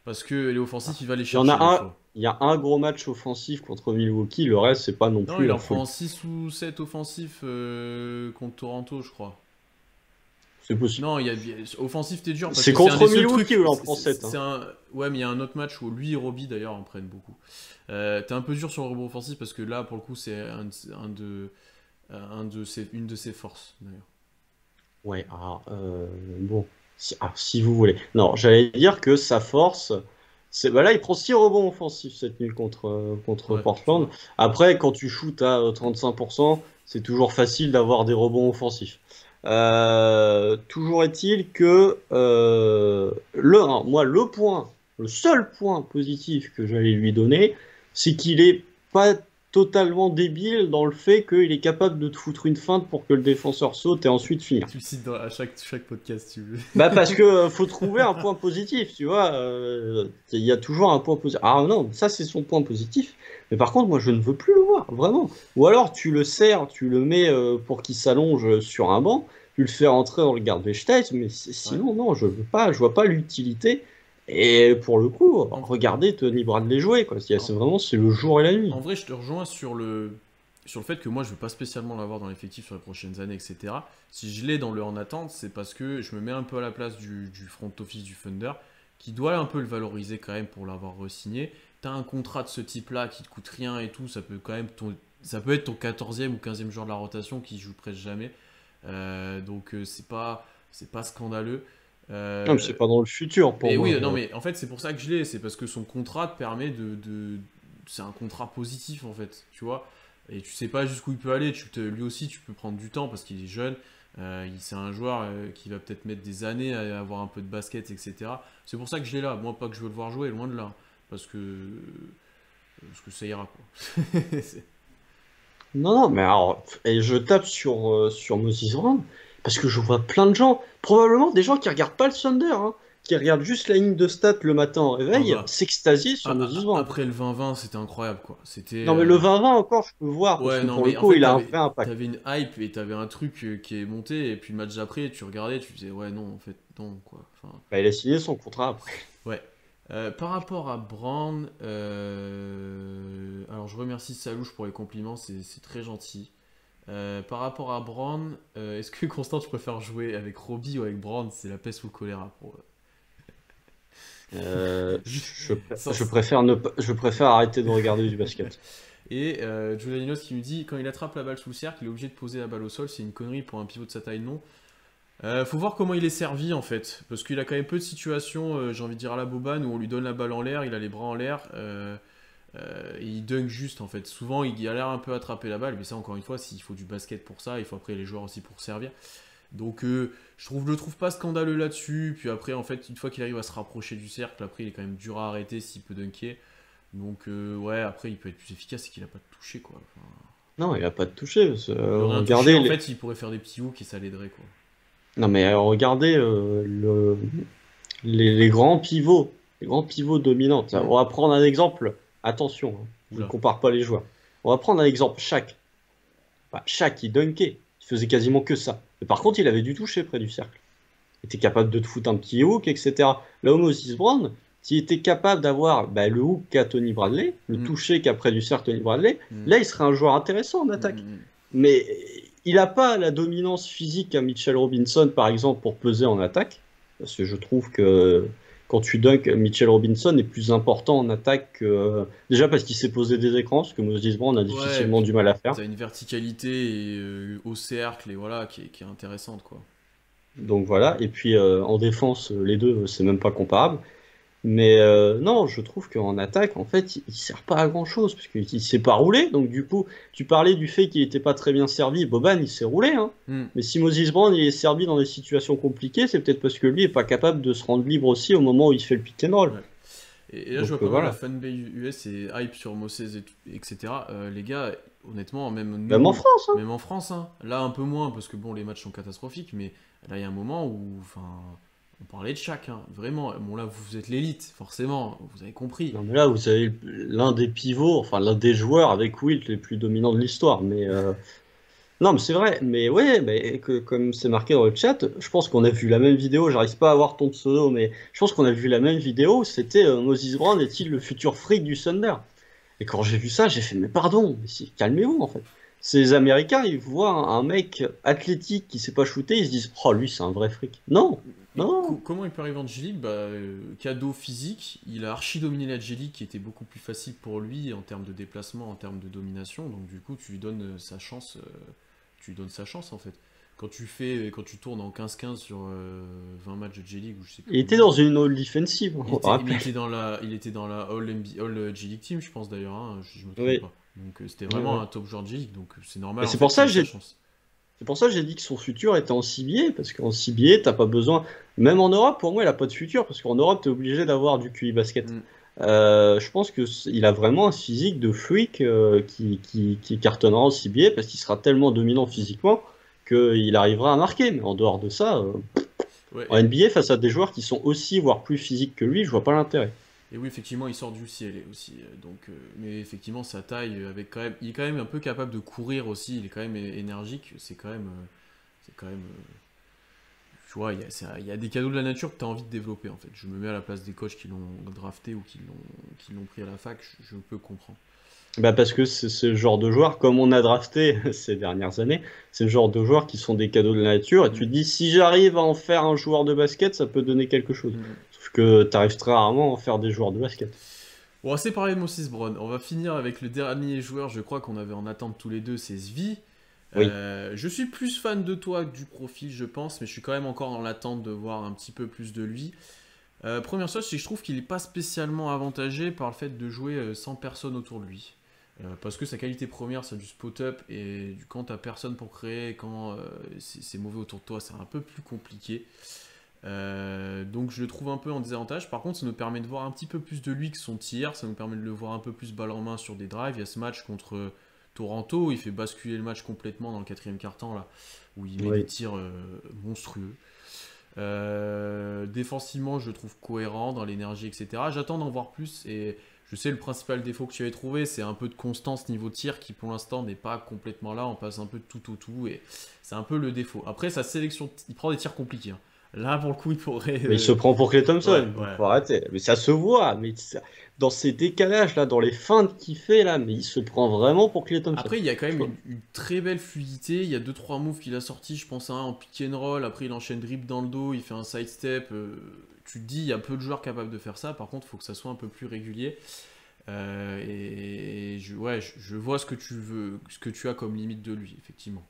Parce que les offensifs, il va les Il y en chercher a des un, fois. il y a un gros match offensif contre Milwaukee, le reste c'est pas non Non, plus il la en prend folie. 6 ou 7 offensifs contre Toronto, je crois. C'est possible. Non, offensif, t'es dur parce C'est que c'est un des contre seuls Milwaukee trucs. où il en prend 7, hein. Ouais, mais il y a un autre match où lui et Roby d'ailleurs en prennent beaucoup. T'es un peu dur sur le rebond offensif parce que là, pour le coup, c'est une de ses forces d'ailleurs. Ouais, alors, bon, si vous voulez. Non, j'allais dire que sa force, c'est bah là, il prend 6 rebonds offensifs cette nuit contre Ouais, tu Portland. vois. Après, quand tu shootes à 35%, c'est toujours facile d'avoir des rebonds offensifs. Toujours est-il que moi, le seul point positif que j'allais lui donner, c'est qu'il est pas totalement débile dans le fait qu'il est capable de te foutre une feinte pour que le défenseur saute et ensuite finir. Tu le cites à chaque podcast, si tu veux. Bah parce que faut trouver un point positif, tu vois. Il y a toujours un point positif. Ah non, ça c'est son point positif. Mais par contre, moi je ne veux plus le voir, vraiment. Ou alors tu le sers, tu le mets pour qu'il s'allonge sur un banc, tu le fais rentrer dans le Garbage mais Ouais. sinon non, je veux pas, je vois pas l'utilité. Et pour le coup, En, regardez Tony Bradley jouer, quoi. en- C'est le jour et la nuit. En vrai, je te rejoins sur le fait que moi, je veux pas spécialement l'avoir dans l'effectif sur les prochaines années, etc. Si je l'ai dans le en attente, c'est parce que je me mets un peu à la place du front office du Thunder, qui doit un peu le valoriser quand même pour l'avoir re-signé. T'as un contrat de ce type-là qui te coûte rien et tout, ça peut quand même ça peut être ton 14e ou 15e joueur de la rotation qui joue presque jamais. Donc c'est pas scandaleux. Non, mais Euh, c'est pas dans le futur pour mais moi. oui, non, mais en fait, c'est pour ça que je l'ai. C'est parce que son contrat te permet c'est un contrat positif en fait, tu vois. Et tu sais pas jusqu'où il peut aller. Lui aussi, tu peux prendre du temps parce qu'il est jeune. C'est un joueur qui va peut-être mettre des années à avoir un peu de basket, etc. C'est pour ça que je l'ai là. Moi, pas que je veux le voir jouer, loin de là. Parce que ça ira, quoi. Non, non, mais alors, et je tape sur Moses Brown, parce que je vois plein de gens, probablement des gens qui regardent pas le Thunder, hein, qui regardent juste la ligne de stats le matin au Ah réveil, bah, s'extasier sur Moses Brown. après le 20-20, c'était incroyable, quoi. C'était. Non, mais le 20-20 encore, je peux voir, parce Ouais, que non, pour le mais en coup, fait, il a un vrai impact. t'avais une hype et t'avais un truc qui est monté, et puis le match d'après, tu regardais, tu disais, ouais, non, en fait, non, quoi. Enfin, Bah, il a signé son contrat après. ouais. Par rapport à Brown, alors je remercie Salouche pour les compliments, c'est très gentil. Par rapport à Brown, est-ce que Constant, tu préfères jouer avec Robbie ou avec Brown? C'est la peste ou le choléra pour. Je Sans- préfère je préfère arrêter de regarder du basket. Et Giulianinos qui nous dit quand il attrape la balle sous le cercle, il est obligé de poser la balle au sol. C'est une connerie pour un pivot de sa taille, non. Faut voir comment il est servi en fait. Parce qu'il a quand même peu de situations, j'ai envie de dire à la Boban, où on lui donne la balle en l'air, il a les bras en l'air. Et il dunk juste en fait. Souvent il a l'air un peu à attraper la balle, mais ça encore une fois, s'il faut du basket pour ça, il faut après les joueurs aussi pour servir. Donc je le trouve pas scandaleux là-dessus. Puis après en fait, une fois qu'il arrive à se rapprocher du cercle, après il est quand même dur à arrêter s'il peut dunker. Donc ouais, après il peut être plus efficace, c'est qu'il a pas de toucher quoi. Enfin, Non, il a pas de toucher. il aurait un toucher Regardez en fait, il pourrait faire des petits hooks et ça l'aiderait quoi. Non, mais regardez les grands pivots dominants. Mm. On va prendre un exemple. Attention, hein, je ne Oula. compare pas les joueurs. On va prendre un exemple. Shaq, il dunkait. Il faisait quasiment que ça. Mais par contre, il avait du toucher près du cercle. Il était capable de te foutre un petit hook, etc. Là où Moses Brown, s'il était capable d'avoir le hook qu'a Tony Bradley, le Mm. toucher qu'a près du cercle Tony Bradley, Mm. là, il serait un joueur intéressant en Mm, attaque. mm, mm. Mais il n'a pas la dominance physique qu'a Mitchell Robinson, par exemple, pour peser en attaque. Parce que je trouve que quand tu dunks, Mitchell Robinson est plus important en attaque que... Déjà parce qu'il s'est posé des écrans, ce que Moses Brown a Ouais, et difficilement puis du mal à faire. t'as une verticalité et, au cercle et voilà qui est intéressante quoi. Donc voilà. Et puis en défense, les deux, c'est même pas comparable. Mais non, je trouve qu'en attaque, en fait, il sert pas à grand-chose, parce qu'il s'est pas roulé. Donc du coup, tu parlais du fait qu'il était pas très bien servi. Boban, il s'est roulé, hein. Mm. Mais si Moses Brown il est servi dans des situations compliquées, c'est peut-être parce que lui est pas capable de se rendre libre aussi au moment où il fait le pick and roll. Ouais. Et là, je Donc vois pas mal la voilà. fanbase US et hype sur Moses etc. Les gars, honnêtement, même Même en nous, France, hein. même en France, hein, là un peu moins parce que bon, les matchs sont catastrophiques, mais là il y a un moment où, enfin, on parlait de chaque, hein, vraiment. Bon là, vous êtes l'élite, forcément, vous avez compris. Non mais là, vous avez l'un des pivots, enfin l'un des joueurs avec Wilt les plus dominants de l'histoire. Mais non, mais c'est vrai. Mais ouais, mais comme c'est marqué dans le chat, je pense qu'on a vu la même vidéo. J'arrive pas à voir ton pseudo, mais je pense qu'on a vu la même vidéo. C'était Moses Brown est-il le futur freak du Thunder? Et quand j'ai vu ça, j'ai fait mais pardon, mais calmez-vous en fait. Ces Américains, ils voient un mec athlétique qui sait pas shooter, ils se disent oh lui c'est un vrai freak. Non, Mais non. comment il peut arriver en G-League? Bah, cadeau physique, il a archi dominé la G-League qui était beaucoup plus facile pour lui en termes de déplacement, en termes de domination. Donc du coup, tu lui donnes sa chance, en fait. Quand tu tournes en 15-15 sur 20 matchs de G-League ou je sais plus Il était combien. dans une all defensive, on rappelle. Il était dans la All G-League Team, je pense d'ailleurs, hein, si je me trompe Oui. pas. Donc c'était Ouais, vraiment ouais. un top joueur de G-League, donc c'est normal Mais en c'est fait pour qu'il ça ait que sa j'ai chance. c'est pour ça que j'ai dit que son futur était en CBA, parce qu'en CBA, t'as pas besoin. Même en Europe, pour moi, il a pas de futur, parce qu'en Europe, t'es obligé d'avoir du QI basket. Mm. Je pense que il a vraiment un physique de freak qui cartonnera en CBA parce qu'il sera tellement dominant physiquement qu'il arrivera à marquer. Mais en dehors de ça, Ouais, en NBA, face à des joueurs qui sont aussi, voire plus physiques que lui, je vois pas l'intérêt. et oui, effectivement, il sort du ciel aussi. Donc, mais effectivement, sa taille, avec quand même, il est quand même un peu capable de courir aussi. Il est quand même énergique. C'est quand même, tu vois, il y a des cadeaux de la nature que tu as envie de développer en fait. Je me mets à la place des coachs qui l'ont drafté ou qui l'ont pris à la fac. Je peux comprendre. Bah parce que c'est ce genre de joueurs, comme on a drafté ces dernières années, c'est le genre de joueurs qui sont des cadeaux de la nature. Et tu Mm. te dis, si j'arrive à en faire un joueur de basket, ça peut donner quelque chose. Mm. Sauf que tu arrives très rarement à en faire des joueurs de basket. Bon, assez parlé de Moses Brown. On va finir avec le dernier joueur, je crois qu'on avait en attente tous les deux, c'est Svi. Oui. Je suis plus fan de toi que du profil, je pense, mais je suis quand même encore dans l'attente de voir un petit peu plus de lui. Première chose, c'est que je trouve qu'il n'est pas spécialement avantagé par le fait de jouer sans personne autour de lui. Parce que sa qualité première, c'est du spot-up, et quand t'as personne pour créer, quand c'est mauvais autour de toi, c'est un peu plus compliqué. Donc je le trouve un peu en désavantage. Par contre, ça nous permet de voir un petit peu plus de lui que son tir, ça nous permet de le voir un peu plus balle en main sur des drives. Il y a ce match contre Toronto, il fait basculer le match complètement dans le quatrième quart-temps, là, où il met des Oui. tirs monstrueux. Défensivement, je le trouve cohérent dans l'énergie, etc. J'attends d'en voir plus, et je sais le principal défaut que tu avais trouvé, c'est un peu de constance niveau tir qui pour l'instant n'est pas complètement là. On passe un peu de tout au tout, et c'est un peu le défaut. Après, sa sélection, il prend des tirs compliqués, hein. Là, pour le coup, il pourrait. Mais il se prend pour Klay Ouais, Thompson, ouais. faut arrêter. Mais ça se voit, dans ces décalages là, dans les feintes qu'il fait là, mais il se prend vraiment pour Klay Thompson. Après, il y a quand Je même vois. une très belle fluidité. Il y a deux trois moves qu'il a sortis. Je pense à un en pick and roll. Après, il enchaîne dribble dans le dos. Il fait un sidestep. Tu te dis, il y a peu de joueurs capables de faire ça. Par contre, il faut que ça soit un peu plus régulier. Je vois ce que tu veux, ce que tu as comme limite de lui, effectivement.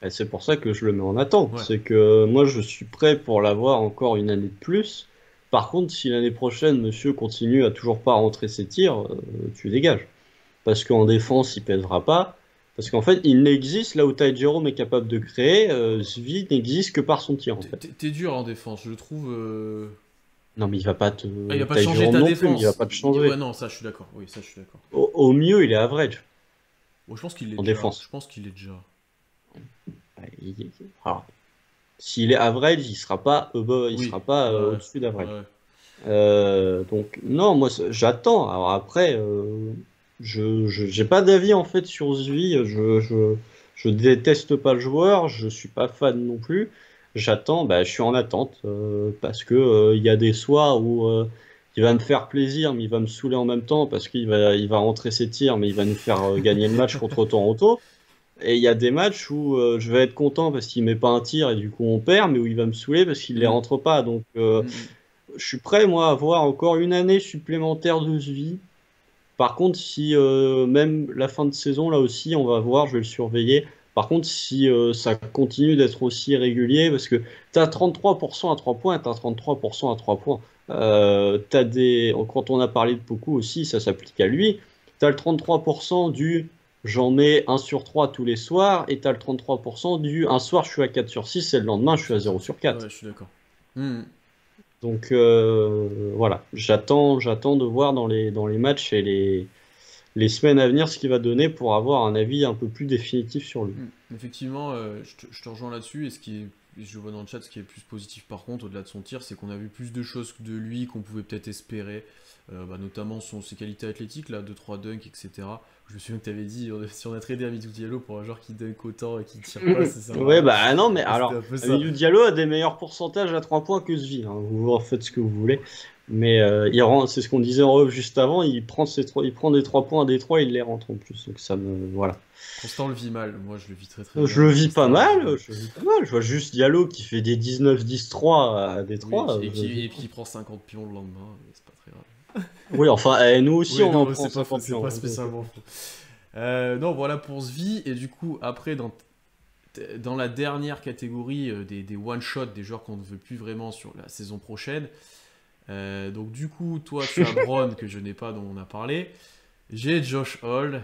Et c'est pour ça que je le mets en attente. Ouais. C'est que moi, je suis prêt pour l'avoir encore une année de plus. Par contre, si l'année prochaine, monsieur continue à toujours pas rentrer ses tirs, tu dégages. Parce qu'en défense, il pèsera pas. Parce qu'en fait, il n'existe là où Ty Jerome est capable de créer, Svi n'existe que par son tir en fait. T'es dur en défense, je le trouve. Non, mais il va pas te. Ah, il va pas Ty changer Jerome ta non plus, il va défense. pas te Ouais, changer. non, ça, je suis d'accord. Oui, ça, je suis d'accord. Au mieux, il est average Bon, je pense qu'il l'est en déjà. Je défense. pense qu'il est déjà. Ouais, alors, s'il est average, il Oui. sera pas Ouais. au-dessus d'average. Ouais. Donc non, moi j'attends. Alors après, j'ai pas d'avis en fait sur Zvi. Je déteste pas le joueur, je suis pas fan non plus. J'attends, bah, je suis en attente parce que il y a des soirs où il va me faire plaisir, mais il va me saouler en même temps parce il va rentrer ses tirs, mais il va nous faire gagner le match contre Toronto. Et il y a des matchs où je vais être content parce qu'il met pas un tir et du coup on perd, mais où il va me saouler parce qu'il les Mm, rentre pas. Donc mm, mm. je suis prêt, moi, à avoir encore une année supplémentaire de vie. Par contre, si même la fin de saison, là aussi, on va voir, je vais le surveiller. Par contre, si ça continue d'être aussi régulier, parce que tu as 33% à 3 points, tu as 33% à 3 points. Quand on a parlé de Poku aussi, ça s'applique à lui. Tu as le 33% du j'en mets 1 sur 3 tous les soirs, et tu as le 33% du un soir je suis à 4 sur 6 et le lendemain je suis à 0 sur Ouais, 4. je suis d'accord. Mm. Donc voilà, j'attends de voir dans les matchs et les semaines à venir ce qu'il va donner pour avoir un avis un peu plus définitif sur lui. Effectivement, je te rejoins là-dessus. Et je vois dans le chat, ce qui est plus positif par contre, au-delà de son tir, c'est qu'on a vu plus de choses de lui qu'on pouvait peut-être espérer. Notamment ses qualités athlétiques, là, 2-3 dunks, etc. Je me souviens que tu avais dit, si on a tradé Amidou Diallo pour un joueur qui dunk autant et qui tire pas, ça sert à Ouais, rien. bah non, mais C'était alors, un peu ça. Amidou Diallo a des meilleurs pourcentages à 3 points que Svi, hein. Vous en faites ce que vous voulez. Mais c'est ce qu'on disait en off juste avant, il prend des 3 points à Détroit, il les rentre en plus. Donc ça me. Voilà. Constant le vit mal. Moi, je le vis très très bien, Je le mais vis pas Constant le vit mal. mal, je le vis pas mal. Je vois juste Diallo qui fait des 19-10-3 à Oui, Détroit. et puis il prend 50 pions le lendemain, c'est pas très grave. Oui, enfin, nous aussi Oui, on en non, prend c'est pas faux, 50 c'est millions, pas hein, donc, spécialement faux. Non, voilà pour Svi. Et du coup, après, dans la dernière catégorie des one-shot, des joueurs qu'on ne veut plus vraiment sur la saison prochaine. Donc, du coup, toi, tu as Bron, que je n'ai pas, dont on a parlé. J'ai Josh Hall.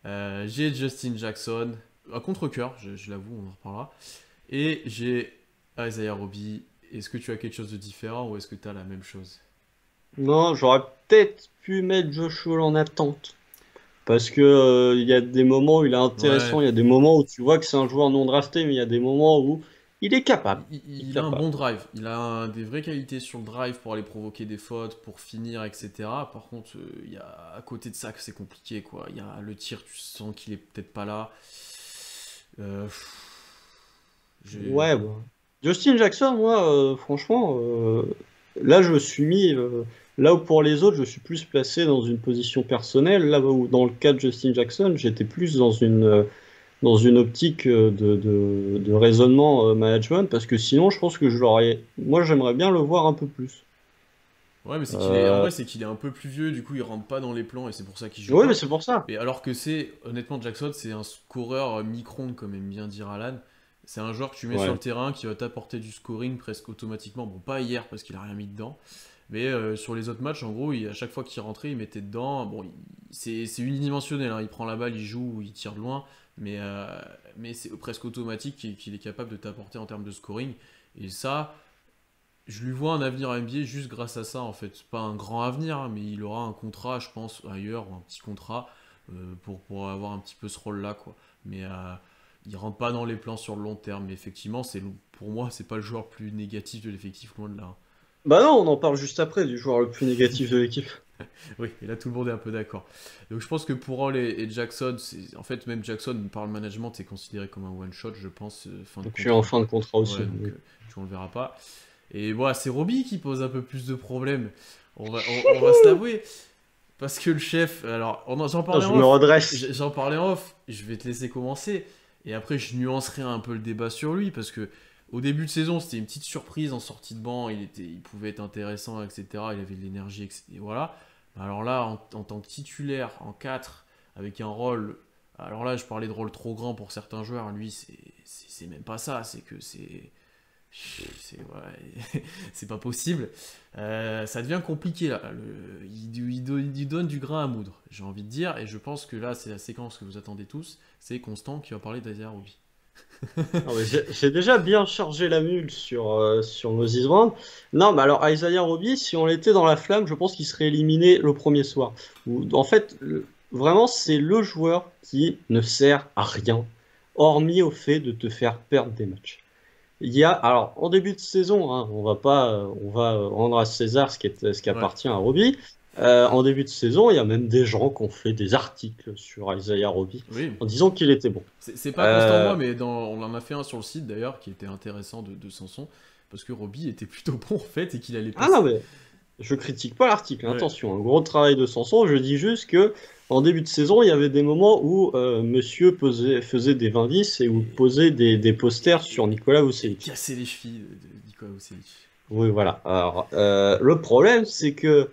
J'ai Justin Jackson. À contre-cœur, je l'avoue, on en reparlera. Et j'ai Isaiah Roby. Est-ce que tu as quelque chose de différent ou est-ce que tu as la même chose? Non, j'aurais peut-être pu mettre Joshua en attente. Parce que il y a des moments où il est Ouais, intéressant, il y a des moments où tu vois que c'est un joueur non drafté, mais il y a des moments où il est capable. Il est il a un capable. bon drive. Il a des vraies qualités sur le drive pour aller provoquer des fautes, pour finir, etc. Par contre, il y a à côté de ça que c'est compliqué, quoi. Il y a le tir, tu sens qu'il est peut-être pas là. Euh, j'ai- Ouais, bon. Justin Jackson, moi, franchement, là je me suis mis, là où pour les autres, je suis plus placé dans une position personnelle. Là où dans le cas de Justin Jackson, j'étais plus dans une optique de raisonnement management, parce que sinon, je pense que moi, j'aimerais bien le voir un peu plus. Ouais, mais en Euh, vrai, c'est qu'il est un peu plus vieux, du coup, il rentre pas dans les plans et c'est pour ça qu'il joue Oui, mais pas. c'est pour ça. Mais alors que honnêtement, Jackson, c'est un scoreur micron, comme aime bien dire Alan. C'est un joueur que tu mets sur Ouais. le terrain qui va t'apporter du scoring presque automatiquement. Bon, pas hier parce qu'il a rien mis dedans. Mais sur les autres matchs, en gros, à chaque fois qu'il rentrait, il mettait dedans. Bon, c'est unidimensionnel, hein. Il prend la balle, il joue, il tire de loin. Mais c'est presque automatique qu'il est capable de t'apporter en termes de scoring. Et ça, je lui vois un avenir à NBA juste grâce à ça, en fait. C'est pas un grand avenir, hein, mais il aura un contrat, je pense, ailleurs, ou un petit contrat, pour avoir un petit peu ce rôle-là, quoi. Mais il rentre pas dans les plans sur le long terme. Mais effectivement, pour moi, c'est pas le joueur le plus négatif de l'effectif, loin de là, hein. Bah non, on en parle juste après du joueur le plus négatif de l'équipe. Oui, et là tout le monde est un peu d'accord. Donc je pense que pour Hall et Jackson, en fait même Jackson par le management est considéré comme un one shot, je pense, fin de Donc je suis en contrat. fin de contrat aussi. Ouais, donc Oui. on le verra pas. Et voilà, c'est Roby qui pose un peu plus de problèmes. On va se l'avouer. Parce que le chef, alors j'en Ah, parlais je en me off, redresse. j'en parlais en off, je vais te laisser commencer. Et après je nuancerai un peu le débat sur lui, parce que au début de saison c'était une petite surprise en sortie de banc, il pouvait être intéressant, etc. Il avait de l'énergie, etc. Et voilà. Alors là, en tant que titulaire, en 4 avec un rôle. Alors là, je parlais de rôle trop grand pour certains joueurs. Lui, c'est même pas ça. C'est que ouais, c'est pas possible. Ça devient compliqué là. Il donne du grain à moudre, j'ai envie de dire. Et je pense que là, c'est la séquence que vous attendez tous. C'est Constant qui va parler d'Isaiah Roby. Non, mais j'ai déjà bien chargé la mule sur Moses Brown. Non, mais alors Isaiah Roby, si on était dans la flamme, je pense qu'il serait éliminé le premier soir. En fait, vraiment, c'est le joueur qui ne sert à rien, hormis au fait de te faire perdre des matchs. Alors, en début de saison, hein, on va rendre à César ce qui Ouais. appartient à Roby. En début de saison, il y a même des gens qui ont fait des articles sur Isaiah Roby Oui. en disant qu'il était bon. C'est pas Constant Euh, moi, mais on en a fait un sur le site d'ailleurs qui était intéressant de Sanson. Parce que Roby était plutôt bon en fait et qu'il allait Ah passer. non, mais je critique pas l'article, hein, Ouais. attention, un gros travail de Sanson. Je dis juste que en début de saison, il y avait des moments où Monsieur faisait des 20-10 et où Et, posait des posters sur Nicolas et Vucevic. casser les chevilles de Nicolas Vucevic. Oui, voilà. Alors, le problème, c'est que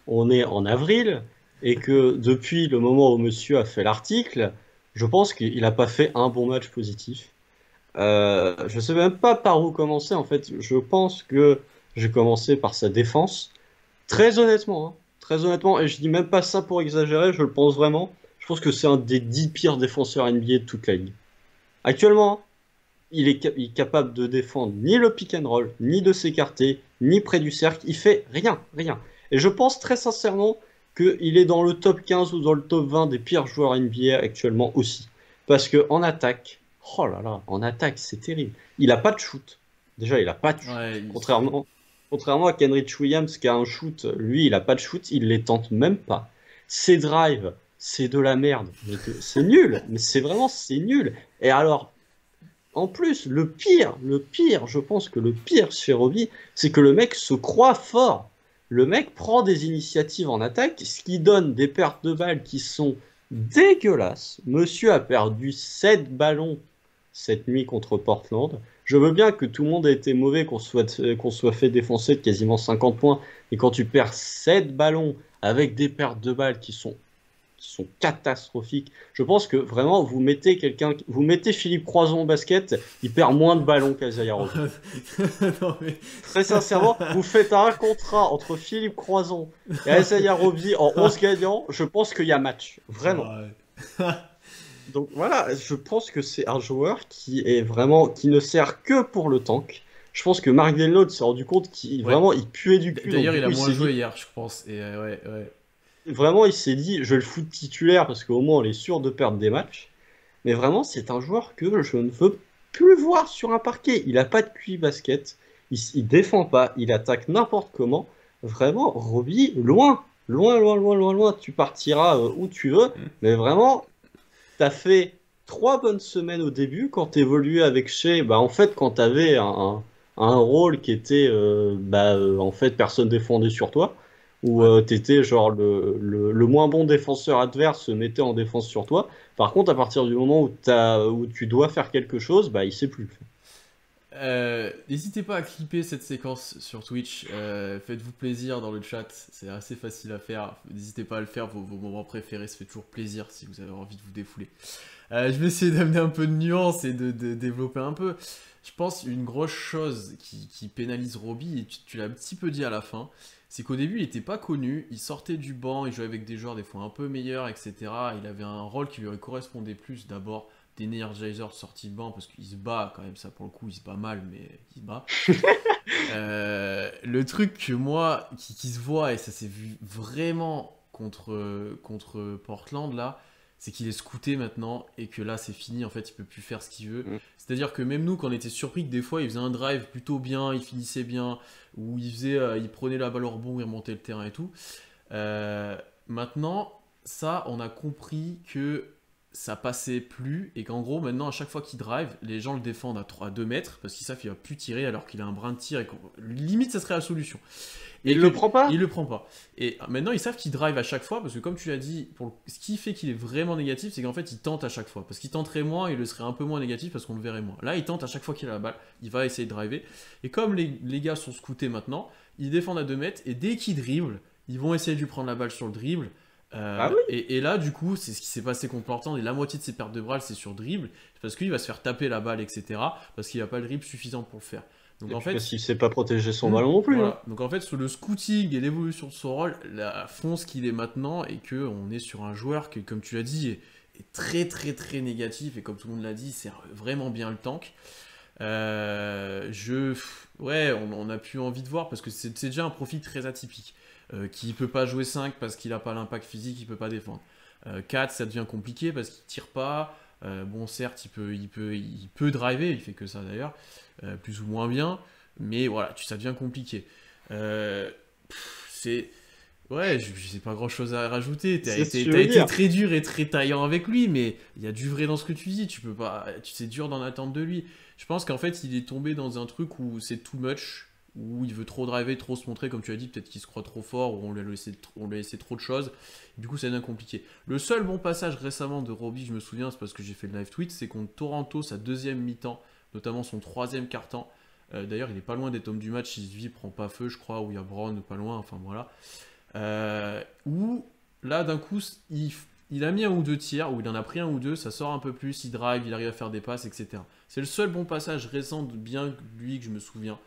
on est en avril et que depuis le moment où Monsieur a fait l'article, je pense qu'il n'a pas fait un bon match positif. Je sais même pas par où commencer en fait. Je pense que j'ai commencé par sa défense. Très honnêtement, hein. Très honnêtement, et je dis même pas ça pour exagérer, je le pense vraiment. Je pense que c'est un des 10 pires défenseurs NBA de toute la ligue. Actuellement, il est capable de défendre ni le pick and roll, ni de s'écarter, ni près du cercle. Il fait rien, rien. Et je pense très sincèrement qu'il est dans le top 15 ou dans le top 20 des pires joueurs NBA actuellement aussi. Parce que en attaque, oh là là, en attaque, c'est terrible. Il a pas de shoot. Déjà, il a pas de shoot. Ouais, Contrairement à Kenrich Williams qui a un shoot, lui, il a pas de shoot, il les tente même pas. Ses drives, c'est de la merde. C'est nul, mais c'est nul. Et alors, en plus, le pire, je pense que le pire chez Roby, c'est que le mec se croit fort. Le mec prend des initiatives en attaque, ce qui donne des pertes de balles qui sont dégueulasses. Monsieur a perdu 7 ballons cette nuit contre Portland. Je veux bien que tout le monde ait été mauvais, qu'on soit fait défoncer de quasiment 50 points, mais quand tu perds 7 ballons avec des pertes de balles qui sont catastrophiques. Je pense que vraiment, vous mettez Philippe Croison au basket, il perd moins de ballons qu'Isaiah Roby. non mais. Très sincèrement, vous faites un contrat entre Philippe Croison et Isaiah Roby en 11 gagnants, je pense qu'il y a match. Vraiment. Ouais. Donc voilà, je pense que c'est un joueur qui est vraiment, qui ne sert que pour le tank. Je pense que Mark Delnaud s'est rendu compte qu'il Ouais. vraiment il puait du cul. Donc D'ailleurs, du il coup, a il moins s'est dit, joué hier, je pense. Et ouais, ouais. vraiment, il s'est dit, je vais le foutre titulaire parce qu'au moins on est sûr de perdre des matchs. Mais vraiment, c'est un joueur que je ne veux plus voir sur un parquet. Il a pas de QI basket, il défend pas, il attaque n'importe comment. Vraiment, Roby, loin, loin, loin, loin, loin, loin. Tu partiras où tu veux, mais vraiment, t'as fait 3 bonnes semaines au début quand t'évoluais avec Shea. Bah en fait, quand t'avais un rôle qui était, en fait, personne défendait sur toi où Ouais. t'étais genre le moins bon défenseur adverse se mettait en défense sur toi. Par contre, à partir du moment où tu dois faire quelque chose, bah il sait plus le faire. N'hésitez pas à clipper cette séquence sur Twitch. Faites-vous plaisir dans le chat. C'est assez facile à faire. N'hésitez pas à le faire. Vos moments préférés, ça fait toujours plaisir si vous avez envie de vous défouler. Je vais essayer d'amener un peu de nuance et de développer un peu. Je pense une grosse chose qui pénalise Robbie, et tu l'as un petit peu dit à la fin, c'est qu'au début, il n'était pas connu. Il sortait du banc, il jouait avec des joueurs des fois un peu meilleurs, etc. Il avait un rôle qui lui correspondait plus. D'abord, d'Energizer sorti de banc parce qu'il se bat quand même, ça pour le coup, il se bat mal, mais il se bat. Le truc que moi, qui se voit, et ça s'est vu vraiment contre Portland là, c'est qu'il est scouté maintenant et que là c'est fini, en fait il peut plus faire ce qu'il veut. C'est-à-dire que même nous, quand on était surpris que des fois il faisait un drive plutôt bien, il finissait bien, ou il prenait la balle au rebond, il remontait le terrain et tout. Maintenant, ça on a compris que ça passait plus et qu'en gros maintenant à chaque fois qu'il drive, les gens le défendent à 2 mètres parce qu'ils savent qu'il va plus tirer alors qu'il a un brin de tir et limite ça serait la solution. Et il le prend pas. Il le prend pas. Et maintenant ils savent qu'il drive à chaque fois parce que comme tu l'as dit, ce qui fait qu'il est vraiment négatif, c'est qu'en fait il tente à chaque fois. Parce qu'il tenterait moins, il le serait un peu moins négatif parce qu'on le verrait moins. Là il tente à chaque fois qu'il a la balle, il va essayer de driver. Et comme les gars sont scoutés maintenant, ils défendent à 2 mètres et dès qu'ils dribblent, ils vont essayer de lui prendre la balle sur le dribble. Ah oui. Et là, du coup, c'est ce qui s'est passé contre Portland. Et la moitié de ses pertes de balles, c'est sur dribble. Parce qu'il va se faire taper la balle, etc. Parce qu'il n'a pas le dribble suffisant pour le faire. Donc Et en puis fait, parce qu'il sait pas protéger son ballon non plus. voilà. Donc en fait, sur le scouting et l'évolution de son rôle, la fonce qu'il est maintenant, et qu'on est sur un joueur qui, comme tu l'as dit, est très très très négatif. Et comme tout le monde l'a dit, c'est vraiment bien le tank. Ouais, on a plus envie de voir parce que c'est déjà un profil très atypique. Qui peut pas jouer 5 parce qu'il a pas l'impact physique, il peut pas défendre. 4, ça devient compliqué parce qu'il tire pas. Bon, certes, il peut driver, il fait que ça d'ailleurs, plus ou moins bien, mais voilà, ça devient compliqué. C'est. Ouais, je sais pas grand chose à rajouter. T'as été très dur et très taillant avec lui, mais il y a du vrai dans ce que tu dis. Tu peux pas. C'est dur d'en attendre de lui. Je pense qu'en fait, il est tombé dans un truc où c'est too much, où il veut trop driver, trop se montrer, comme tu as dit, peut-être qu'il se croit trop fort, ou on lui a laissé trop de choses. Du coup, ça devient compliqué. Le seul bon passage récemment de Robbie, je me souviens, c'est parce que j'ai fait le live tweet, c'est contre Toronto, sa deuxième mi-temps, notamment son troisième quart-temps. D'ailleurs, il est pas loin des tomes du match, il prend pas feu, je crois, où il y a Brown pas loin, enfin voilà. Où là, d'un coup, il a mis un ou deux tirs, ou il en a pris un ou deux, ça sort un peu plus, il drive, il arrive à faire des passes, etc. C'est le seul bon passage récent de bien lui que je me souviens.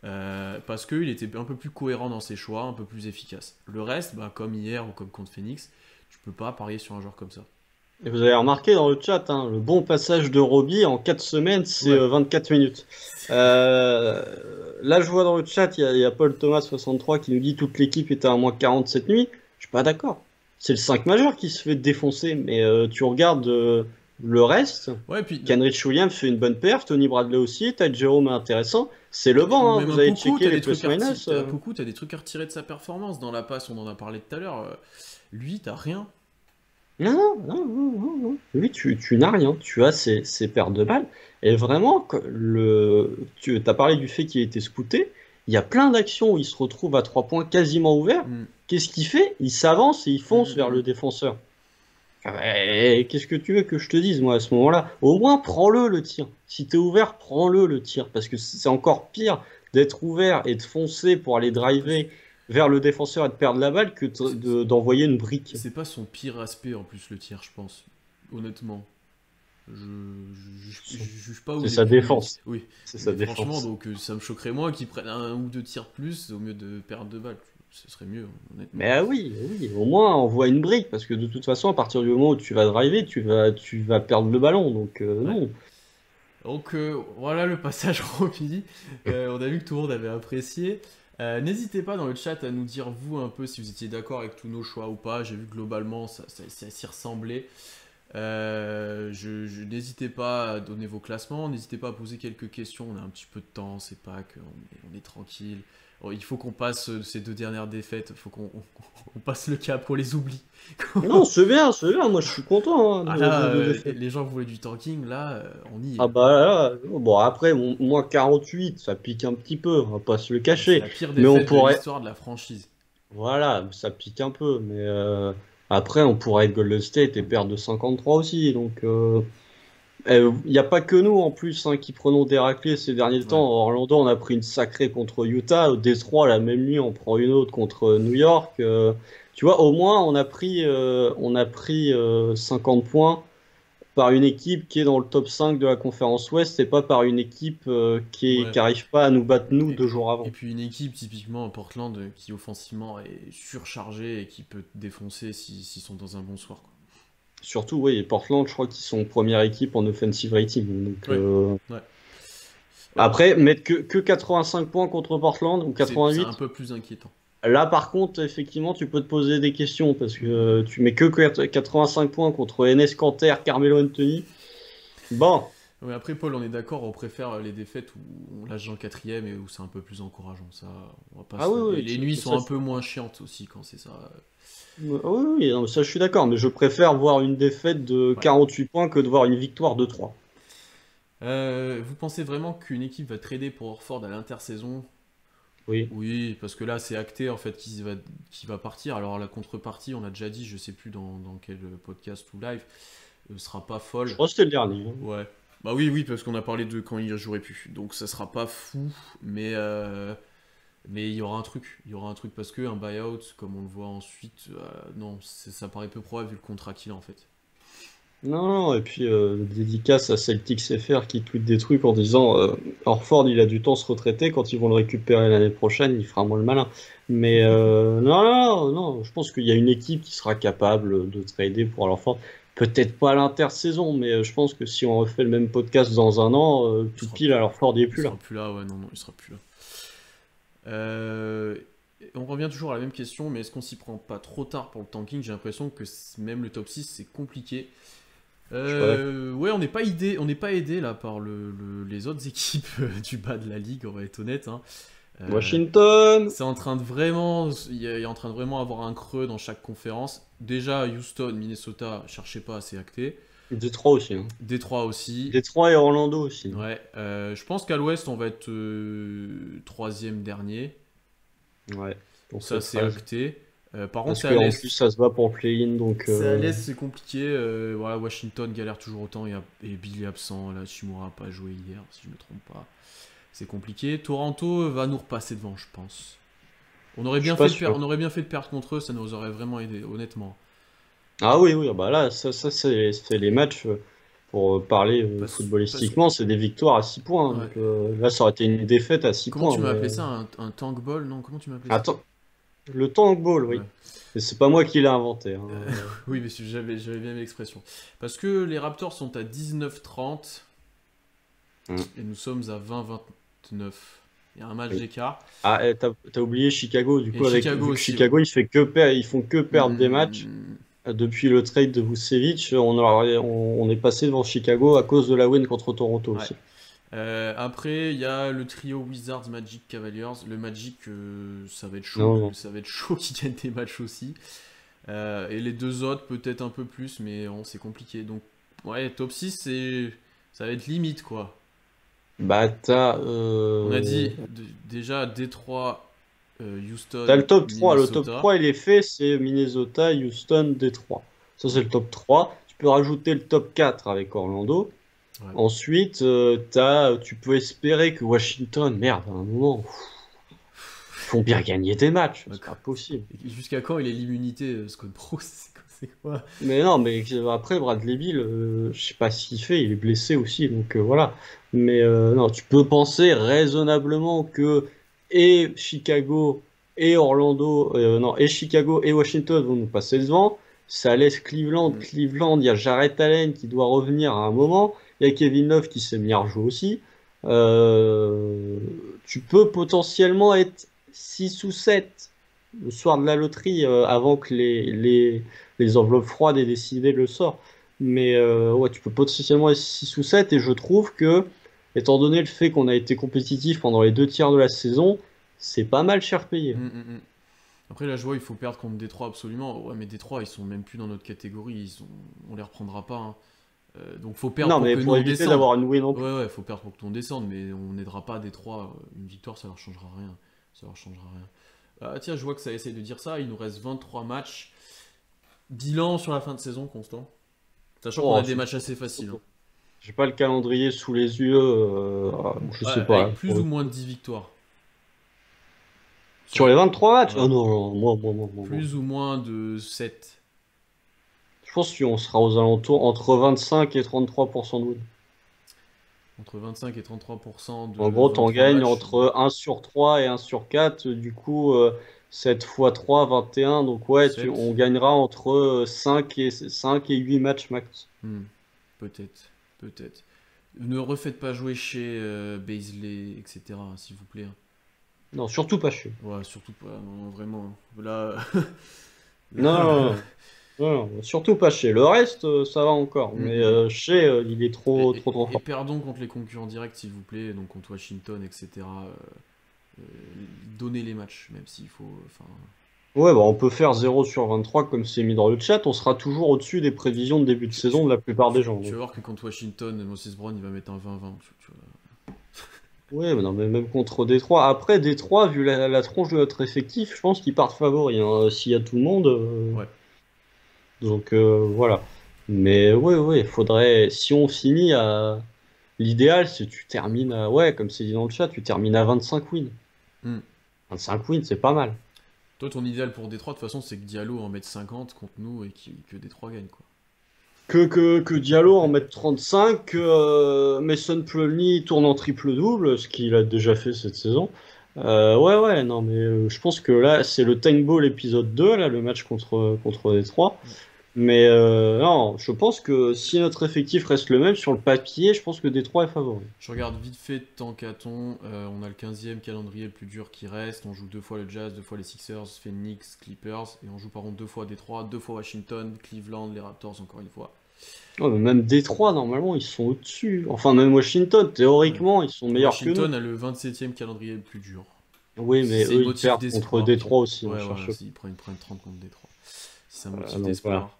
Parce qu'il était un peu plus cohérent dans ses choix, un peu plus efficace. Le reste, comme hier ou comme contre Phoenix, tu peux pas parier sur un joueur comme ça. Et vous avez remarqué dans le chat, hein, le bon passage de Robbie en 4 semaines, c'est 24 minutes. Là, je vois dans le chat, il y a Paul Thomas 63 qui nous dit toute l'équipe était à moins 40 cette nuit. Je suis pas d'accord. C'est le 5 majeur qui se fait défoncer, mais tu regardes le reste. Ouais, puis Kenrich Williams fait une bonne perf, Tony Bradley aussi, Ty Jerome est intéressant. C'est le banc, hein, vous avez checké les plus-minus. Coucou, t'as des trucs à retirer de sa performance. Dans la passe, on en a parlé tout à l'heure. Lui, t'as rien. Non. Oui, tu n'as rien. Tu as ces pertes de balles. Et vraiment, tu as parlé du fait qu'il a été scouté. Il y a plein d'actions où il se retrouve à 3 points quasiment ouverts. Qu'est-ce qu'il fait? Il s'avance et il fonce vers le défenseur. Qu'est-ce que tu veux que je te dise, moi, à ce moment-là? Au moins, prends-le, le tir. Si t'es ouvert, prends-le, le tir. Parce que c'est encore pire d'être ouvert et de foncer pour aller driver vers le défenseur et de perdre la balle que d'envoyer une brique. C'est pas son pire aspect, en plus, le tir, je pense. Honnêtement. Je juge pas où c'est sa défense. Oui, c'est sa défense. Franchement, donc ça me choquerait moins qu'il prenne un ou deux tirs plus au mieux de perdre de balles. Ce serait mieux, honnêtement. Mais oui, au moins envoie une brique, parce que de toute façon, à partir du moment où tu vas driver, tu vas perdre le ballon, donc non. Donc voilà le passage Robbie. On a vu que tout le monde avait apprécié. N'hésitez pas dans le chat à nous dire vous un peu si vous étiez d'accord avec tous nos choix ou pas. J'ai vu que globalement ça s'y ressemblait. N'hésitez pas à donner vos classements, n'hésitez pas à poser quelques questions. On a un petit peu de temps, c'est pas qu'on est tranquille. Il faut qu'on passe ces 2 dernières défaites, il faut qu'on passe le cap, qu'on les oublie. Non, c'est bien, moi je suis content. Hein, là, les gens voulaient du tanking, là, on y est. Ah bah là, bon après, moins 48, ça pique un petit peu, on va pas se le cacher. C'est la pire défaite de l'histoire de la franchise. Voilà, ça pique un peu, mais après on pourrait être Golden State et perdre de 53 aussi, donc... Il n'y a pas que nous en plus hein, qui prenons des raclées ces derniers temps. Ouais. Orlando, on a pris une sacrée contre Utah. Au Détroit, la même nuit, on prend une autre contre New York. Tu vois, au moins, on a pris 50 points par une équipe qui est dans le top 5 de la conférence Ouest et pas par une équipe qui Ouais. n'arrive pas à nous battre nous Et, 2 jours et avant. puis une équipe typiquement Portland qui offensivement est surchargée et qui peut te défoncer s'ils sont dans un bon soir, quoi. Surtout, oui, et Portland, je crois qu'ils sont première équipe en offensive rating. Donc, Ouais. Ouais. Ouais. après, mettre que 85 points contre Portland ou C'est un 88, peu plus inquiétant. là par contre, effectivement, tu peux te poser des questions parce que tu mets que 85 points contre Enes Kanter, Carmelo Anthony. Bon, Ouais, après, Paul, on est d'accord, on préfère les défaites où on lâche dans le quatrième et où c'est un peu plus encourageant. Ça, on va pas ah oui, et oui, les nuits sont ça, un peu moins chiantes aussi quand c'est ça. ah oui, oui, non, ça je suis d'accord, mais je préfère voir une défaite de Ouais. 48 points que de voir une victoire de 3. Vous pensez vraiment qu'une équipe va trader pour Horford à l'intersaison? Oui. Oui, parce que là, c'est acté en fait qu'il va partir. Alors, la contrepartie, on a déjà dit, je sais plus dans quel podcast ou live, sera pas Je folle. crois que c'était le dernier, hein. Ouais. Bah oui, oui, parce qu'on a parlé de quand il jouerait plus. Donc, ça sera pas fou, mais il y aura un truc. Il y aura un truc parce que un buyout, comme on le voit ensuite, non, ça paraît peu probable vu le contrat qu'il a en fait. Non, non, et puis dédicace à Celtics FR qui tweet des trucs en disant Horford il a du temps se retraiter, quand ils vont le récupérer l'année prochaine, il fera moins le malin. Mais non, non, non, je pense qu'il y a une équipe qui sera capable de trader pour Horford. Peut-être pas à l'intersaison, mais je pense que si on refait le même podcast dans un an, Il tout sera pile, plus, alors Horford il est il plus là. sera plus là, ouais, non, non, il sera plus là. Euh, on revient toujours à la même question, mais est-ce qu'on s'y prend pas trop tard pour le tanking? J'ai l'impression que même le top 6 c'est compliqué. Je suis pas d'accord. Ouais, on n'est pas aidé là par les autres équipes du bas de la ligue, on va être honnête, hein. Euh, Washington! c'est en train de vraiment, il est en train de vraiment avoir un creux dans chaque conférence. Déjà, Houston, Minnesota, cherchez pas, c'est acté. Détroit aussi, hein. Détroit aussi. Détroit et Orlando aussi. Ouais, je pense qu'à l'ouest, on va être troisième dernier. Ouais, pour Ça, ce c'est 13. acté. Par contre, Parce c'est à qu'en plus, l'est. ça se bat pour le play-in, donc C'est à l'est, c'est compliqué. Voilà, Washington galère toujours autant et Billy absent. Là, Shimura n'a pas joué hier, si je me trompe pas. C'est compliqué. Toronto va nous repasser devant, je pense. je suis pas sûr. On aurait bien fait de perdre contre eux, ça nous aurait vraiment aidé, honnêtement. Ah oui, oui, ah bah là, ça c'est les matchs, pour parler Parce footballistiquement, c'est des victoires à 6 points. ouais. Donc là, ça aurait été une défaite à 6 Comment points. tu m'as Mais appelé ça un tank ball? Non, comment tu m'as appelé ça? attends, le tank ball, oui. Ouais. Et c'est pas moi qui l'ai inventé, hein. Oui, mais j'avais bien l'expression. Parce que les Raptors sont à 19-30 Hum, et nous sommes à 20-29. Il y a un match oui. d'écart. Ah, t'as oublié Chicago, du Et coup, Chicago vu que aussi, ouais. Chicago, ils font que perdre des matchs. Hmm. Depuis le trade de Vucevic, on est passé devant Chicago à cause de la win contre Toronto Ouais. aussi. Après, il y a le trio Wizards, Magic, Cavaliers. Le Magic, ça va être chaud. Non, non. Ça va être chaud qu'ils gagnent des matchs aussi. Et les deux autres, peut-être un peu plus, mais bon, c'est compliqué. Donc, ouais, top 6, ça va être limite, quoi. Bah, On a dit déjà Détroit, t'as Houston, le top 3. Le top Minnesota. 3, il est fait, c'est Minnesota, Houston, Détroit. Ça, c'est Ouais, le top 3. Tu peux rajouter le top 4 avec Orlando. ouais. Ensuite, tu peux espérer que Washington, merde, à un moment, ils font bien gagner des matchs. C'est pas D'accord. possible. Et jusqu'à quand il est l'immunité, Scott Brooks? C'est quoi? Mais non, mais après, Bradley Beal, je sais pas ce qu'il fait, il est blessé aussi, donc voilà. Mais non, tu peux penser raisonnablement que et Chicago et Orlando, non, et Chicago et Washington vont nous passer devant. Ça laisse Cleveland. Hmm. Cleveland, il y a Jarrett Allen qui doit revenir à un moment. Il y a Kevin Love qui s'est mis à rejouer aussi. Euh, Tu peux potentiellement être 6 ou 7 le soir de la loterie avant que les enveloppes froides aient décidé le sort. Mais ouais, tu peux potentiellement être 6 ou 7 et je trouve que, étant donné le fait qu'on a été compétitif pendant les 2 tiers de la saison, c'est pas mal cher payé. Après, là, je vois, il faut perdre contre Détroit absolument. Ouais, mais Détroit, ils sont même plus dans notre catégorie. On les reprendra pas, hein. Donc, faut perdre Non, pour mais que nous pour on éviter descende. d'avoir une win en plus. Ouais, ouais, faut perdre pour que nous on descende, mais on n'aidera pas Détroit. Une victoire, ça leur changera rien. Ça leur changera rien. Ah, tiens, je vois que ça essaie de dire ça. Il nous reste 23 matchs. Bilan sur la fin de saison, Constant. Sachant qu'on a Oh, des matchs assez faciles, hein. J'ai pas le calendrier sous les yeux, je Ouais, sais pas, là, avec plus ou moins de 10 victoires. Sur Sur... les 23 matchs? Ouais. Oh non, non, moi. Plus ou moins de 7. Je pense qu'on sera aux alentours entre 25 et 33% de win. Entre 25 et 33% de En gros, t'en 23 gagnes matchs. entre 1 sur 3 et 1 sur 4. Du coup, 7 fois 3, 21. Donc ouais, 7. on gagnera entre 5 et 8 matchs max. Peut-être. Peut-être. Ne refaites pas jouer chez Baisley, etc. S'il vous plaît. Non, surtout pas chez. Ouais, surtout pas. Non, vraiment. Là. Non, là, non, non, non, non, surtout pas chez. Le reste, ça va encore. hum, Mais hum. chez, il est trop, trop, trop Et fort. perdons contre les concurrents directs, s'il vous plaît. Donc contre Washington, etc. euh, Donnez les matchs, même s'il faut. Enfin. Ouais, bah on peut faire 0 sur 23 comme c'est mis dans le chat. On sera toujours au-dessus des prévisions de début de Tu, tu- saison de la plupart des gens. tu Donc. vas voir que contre Washington, Moses Brown, il va mettre un 20-20. Tu vois. Ouais, mais non, mais même contre Détroit. Après, Détroit, vu la tronche de notre effectif, je pense qu'ils partent favoris, hein. S'il y a tout le monde. Ouais. Donc voilà. Mais ouais, ouais, faudrait. Si on finit à. L'idéal, c'est que tu termines à. Ouais, comme c'est dit dans le chat, tu termines à 25 wins. Hum. 25 wins, c'est pas mal. Toi, ton idéal pour Détroit, de toute façon, c'est que Diallo en mette 50 contre nous et que Détroit gagne, quoi. Que Diallo en mette 35, que Mason Plumlee tourne en triple-double, ce qu'il a déjà fait cette saison. Ouais, ouais, non, mais je pense que là, c'est le Tank Ball épisode 2, là, le match contre Détroit. Mais non, je pense que si notre effectif reste le même sur le papier, je pense que Détroit est favori. Je regarde vite fait tant qu'à-t-on. On a le 15e calendrier le plus dur qui reste. On joue 2 fois le Jazz, 2 fois les Sixers, Phoenix, Clippers. Et on joue par contre 2 fois Détroit, 2 fois Washington, Cleveland, les Raptors encore une fois. Ouais, mais même Détroit, normalement, ils sont au-dessus. Enfin, même Washington, Ouais. théoriquement, ils sont meilleurs que nous. Washington a le 27e calendrier le plus dur. Oui, Si mais c'est une eux, ils motif perdent contre d'espoir. Détroit aussi, on Ouais, cherche. voilà, s'ils prennent 30 contre Détroit. Si c'est un motif Donc voilà. d'espoir.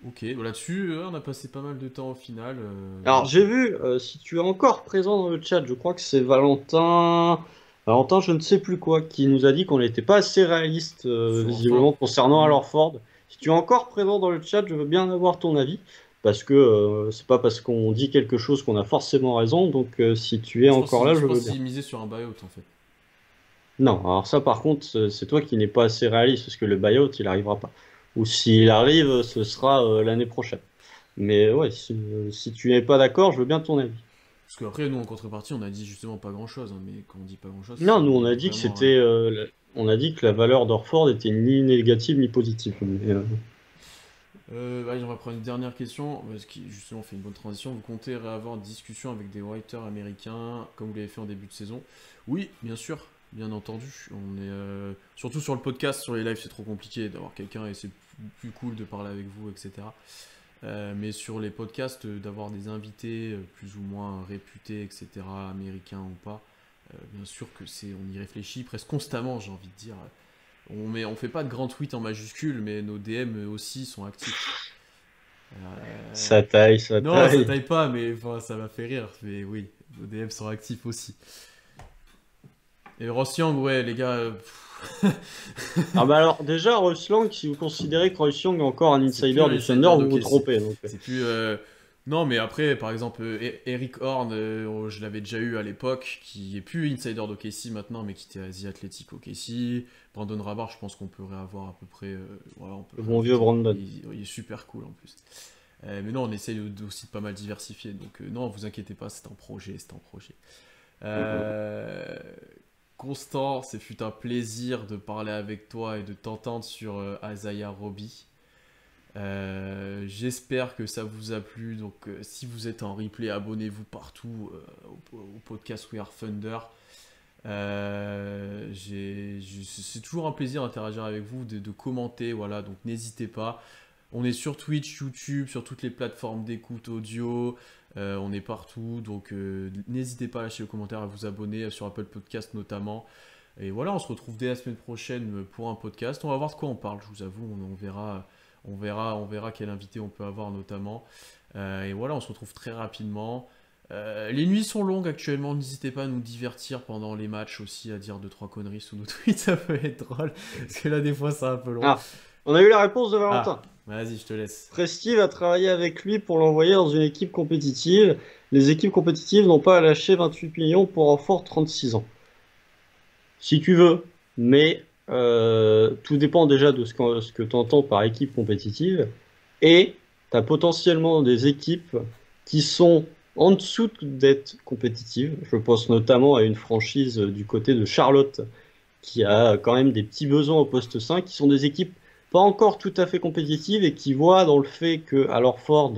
Ok, bon, là-dessus, on a passé pas mal de temps au final. Alors, Donc, j'ai vu, si tu es encore présent dans le chat, je crois que c'est Valentin. Valentin, je ne sais plus quoi, qui nous a dit qu'on n'était pas assez réaliste, sur visiblement, Orford. concernant Hmm. Alorford. Si tu es encore présent dans le chat, je veux bien avoir ton avis. Parce que c'est pas parce qu'on dit quelque chose qu'on a forcément raison. Donc, si tu es encore là, Je je veux pense bien. qu'il misait sur un buyout en fait. Non, alors ça, par contre, c'est toi qui n'es pas assez réaliste, parce que le buyout, il arrivera pas. Ou s'il arrive, ce sera l'année prochaine. Mais ouais, si tu n'es pas d'accord, je veux bien ton avis. Parce qu'après, nous en contrepartie, on a dit justement pas grand chose. Mais quand on dit pas grand chose, Non, nous on c'est a dit que vraiment rien. c'était, on a dit que la valeur d'Orford était ni négative ni positive. Mais, Allez, on va prendre une dernière question, parce que justement on fait une bonne transition. Vous comptez avoir une discussion avec des writers américains, comme vous l'avez fait en début de saison? Oui, bien sûr, bien entendu. On est surtout sur le podcast, sur les lives, c'est trop compliqué d'avoir quelqu'un et c'est plus cool de parler avec vous, etc. Mais sur les podcasts, d'avoir des invités plus ou moins réputés, etc., américains ou pas, bien sûr que on y réfléchit presque constamment, j'ai envie de dire. On fait pas de grands tweets en majuscules, mais nos DM eux aussi sont actifs. Euh, ça taille, ça Non, ça taille. taille pas, mais enfin, ça m'a fait rire. Mais oui, nos DM sont actifs aussi. Et Ross Young, ouais, les gars, Ah bah alors déjà, Royce Lang, si vous considérez que Royce Young est encore un c'est plus insider un du Thunder, insider vous vous d'OKC. trompez. Donc. C'est plus. Non, mais après, par exemple, Eric Horn, je l'avais déjà eu à l'époque, qui est plus insider d'OKC maintenant, mais qui était à The Athletic OKC. Brandon Rabar, je pense qu'on pourrait avoir à peu près. Voilà, on peut Le bon vieux l'inviter. Brandon. Il est super cool en plus. Mais non, on essaye aussi de pas mal diversifier. Donc, non, vous inquiétez pas, c'est un projet, c'est un projet. Euh, Constant, ce fut un plaisir de parler avec toi et de t'entendre sur Isaiah Roby. J'espère que ça vous a plu. Donc, si vous êtes en replay, abonnez-vous partout au podcast We Are Thunder. C'est toujours un plaisir d'interagir avec vous, de commenter. Voilà, donc n'hésitez pas. On est sur Twitch, YouTube, sur toutes les plateformes d'écoute audio. On est partout. Donc, n'hésitez pas à lâcher le commentaire, à vous abonner sur Apple Podcast notamment. Et voilà, on se retrouve dès la semaine prochaine pour un podcast. On va voir de quoi on parle, je vous avoue. On verra quel invité on peut avoir notamment. Et voilà, on se retrouve très rapidement. Les nuits sont longues actuellement, n'hésitez pas à nous divertir pendant les matchs aussi, à dire 2-3 conneries sous nos tweets, ça peut être drôle. Parce que là, des fois, c'est un peu long. Ah, On a eu la réponse de Ah, Valentin. vas-y, je te laisse. Presti va travailler avec lui pour l'envoyer dans une équipe compétitive. Les équipes compétitives n'ont pas à lâcher 28 millions pour Orford 36 ans. Si tu veux, mais tout dépend déjà de ce que tu entends par équipe compétitive. Et tu as potentiellement des équipes qui sont en dessous d'être compétitives. Je pense notamment à une franchise du côté de Charlotte qui a quand même des petits besoins au poste 5, qui sont des équipes pas encore tout à fait compétitives et qui voient dans le fait que, alors Ford,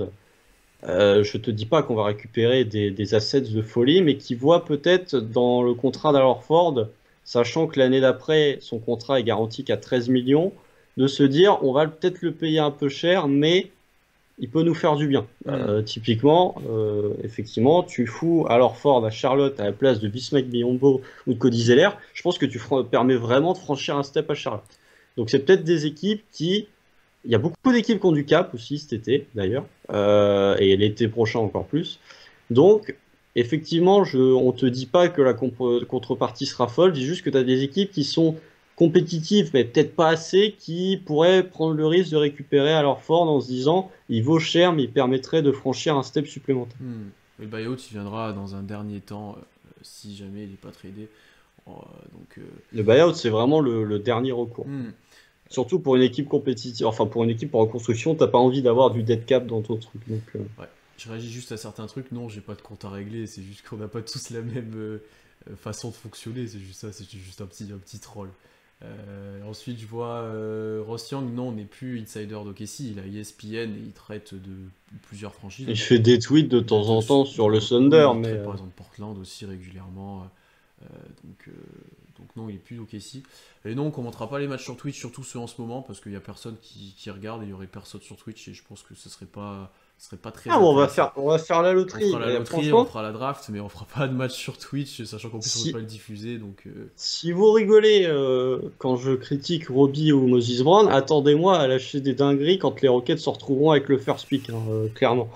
je te dis pas qu'on va récupérer des assets de folie, mais qui voient peut-être dans le contrat d'Alor Ford, sachant que l'année d'après, son contrat est garanti qu'à 13 millions, de se dire on va peut-être le payer un peu cher, mais il peut nous faire du bien. Hmm. Typiquement, effectivement, tu fous alors Ford à Charlotte à la place de Bismack Biyombo ou de Cody Zeller, je pense que tu permets vraiment de franchir un step à Charlotte. Donc c'est peut-être des équipes qui... Il y a beaucoup d'équipes qui ont du cap aussi cet été, d'ailleurs, et l'été prochain encore plus. Donc, effectivement, on te dit pas que la contrepartie sera folle, je dis juste que tu as des équipes qui sont compétitives, mais peut-être pas assez, qui pourraient prendre le risque de récupérer à leur fort en se disant il vaut cher, mais il permettrait de franchir un step supplémentaire. Hmm. Le buyout, il viendra dans un dernier temps, si jamais il n'est pas tradé. Donc, Le buyout, c'est vraiment le dernier recours. hmm. Surtout pour une équipe compétitive, enfin pour une équipe en reconstruction, t'as pas envie d'avoir du dead cap dans ton truc. Donc, Ouais. Je réagis juste à certains trucs. Non, j'ai pas de compte à régler. C'est juste qu'on n'a pas tous la même façon de fonctionner. C'est juste ça. C'est juste un petit troll. Ensuite, je vois Ross Young. Non, on n'est plus insider d'OKC. Il a ESPN et il traite de plusieurs franchises. il fait des tweets de temps en temps sur le Oui, Thunder, il mais traite par exemple Portland aussi régulièrement. Euh, donc, euh, donc non, il est plus d'OKC. Et non, on commentera pas les matchs sur Twitch, surtout ceux en ce moment, parce qu'il y a personne qui regarde et il y aurait personne sur Twitch et je pense que ce serait pas très ah, bon, intéressant. on va faire la On loterie. fera la Et loterie, on franchement, fera la draft, mais on fera pas de match sur Twitch, sachant qu'en plus on peut si, pas le diffuser, donc si vous rigolez quand je critique Robbie ou Moses Brown, attendez-moi à lâcher des dingueries quand les Rockets se retrouveront avec le first pick, hein, clairement.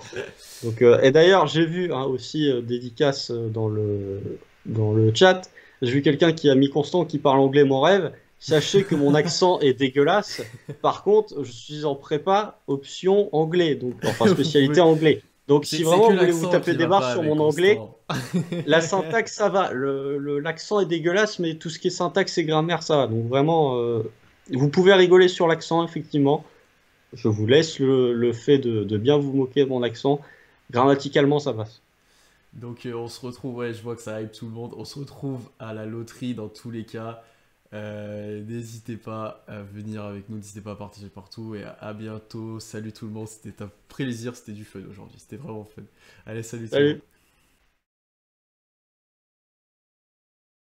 Donc, et d'ailleurs, j'ai vu hein, aussi dédicace dans le chat, j'ai vu quelqu'un qui a mis Constant qui parle anglais, mon rêve. Sachez que mon accent est dégueulasse. Par contre, je suis en prépa option anglais, donc enfin vous spécialité pouvez... anglais. Donc, C'est si que vraiment vous voulez vous l'accent taper qui des va barres pas sur avec mon anglais, Constant. la syntaxe ça va. L'accent est dégueulasse, mais tout ce qui est syntaxe et grammaire ça va. Donc vraiment, vous pouvez rigoler sur l'accent effectivement. Je vous laisse le fait de bien vous moquer de mon accent. Grammaticalement, ça passe. Donc on se retrouve, ouais, je vois que ça hype tout le monde. On se retrouve à la loterie dans tous les cas. N'hésitez pas à venir avec nous, n'hésitez pas à partager partout et à bientôt. Salut tout le monde, c'était un plaisir, c'était du fun aujourd'hui, c'était vraiment fun. Allez, salut tout le monde. Salut!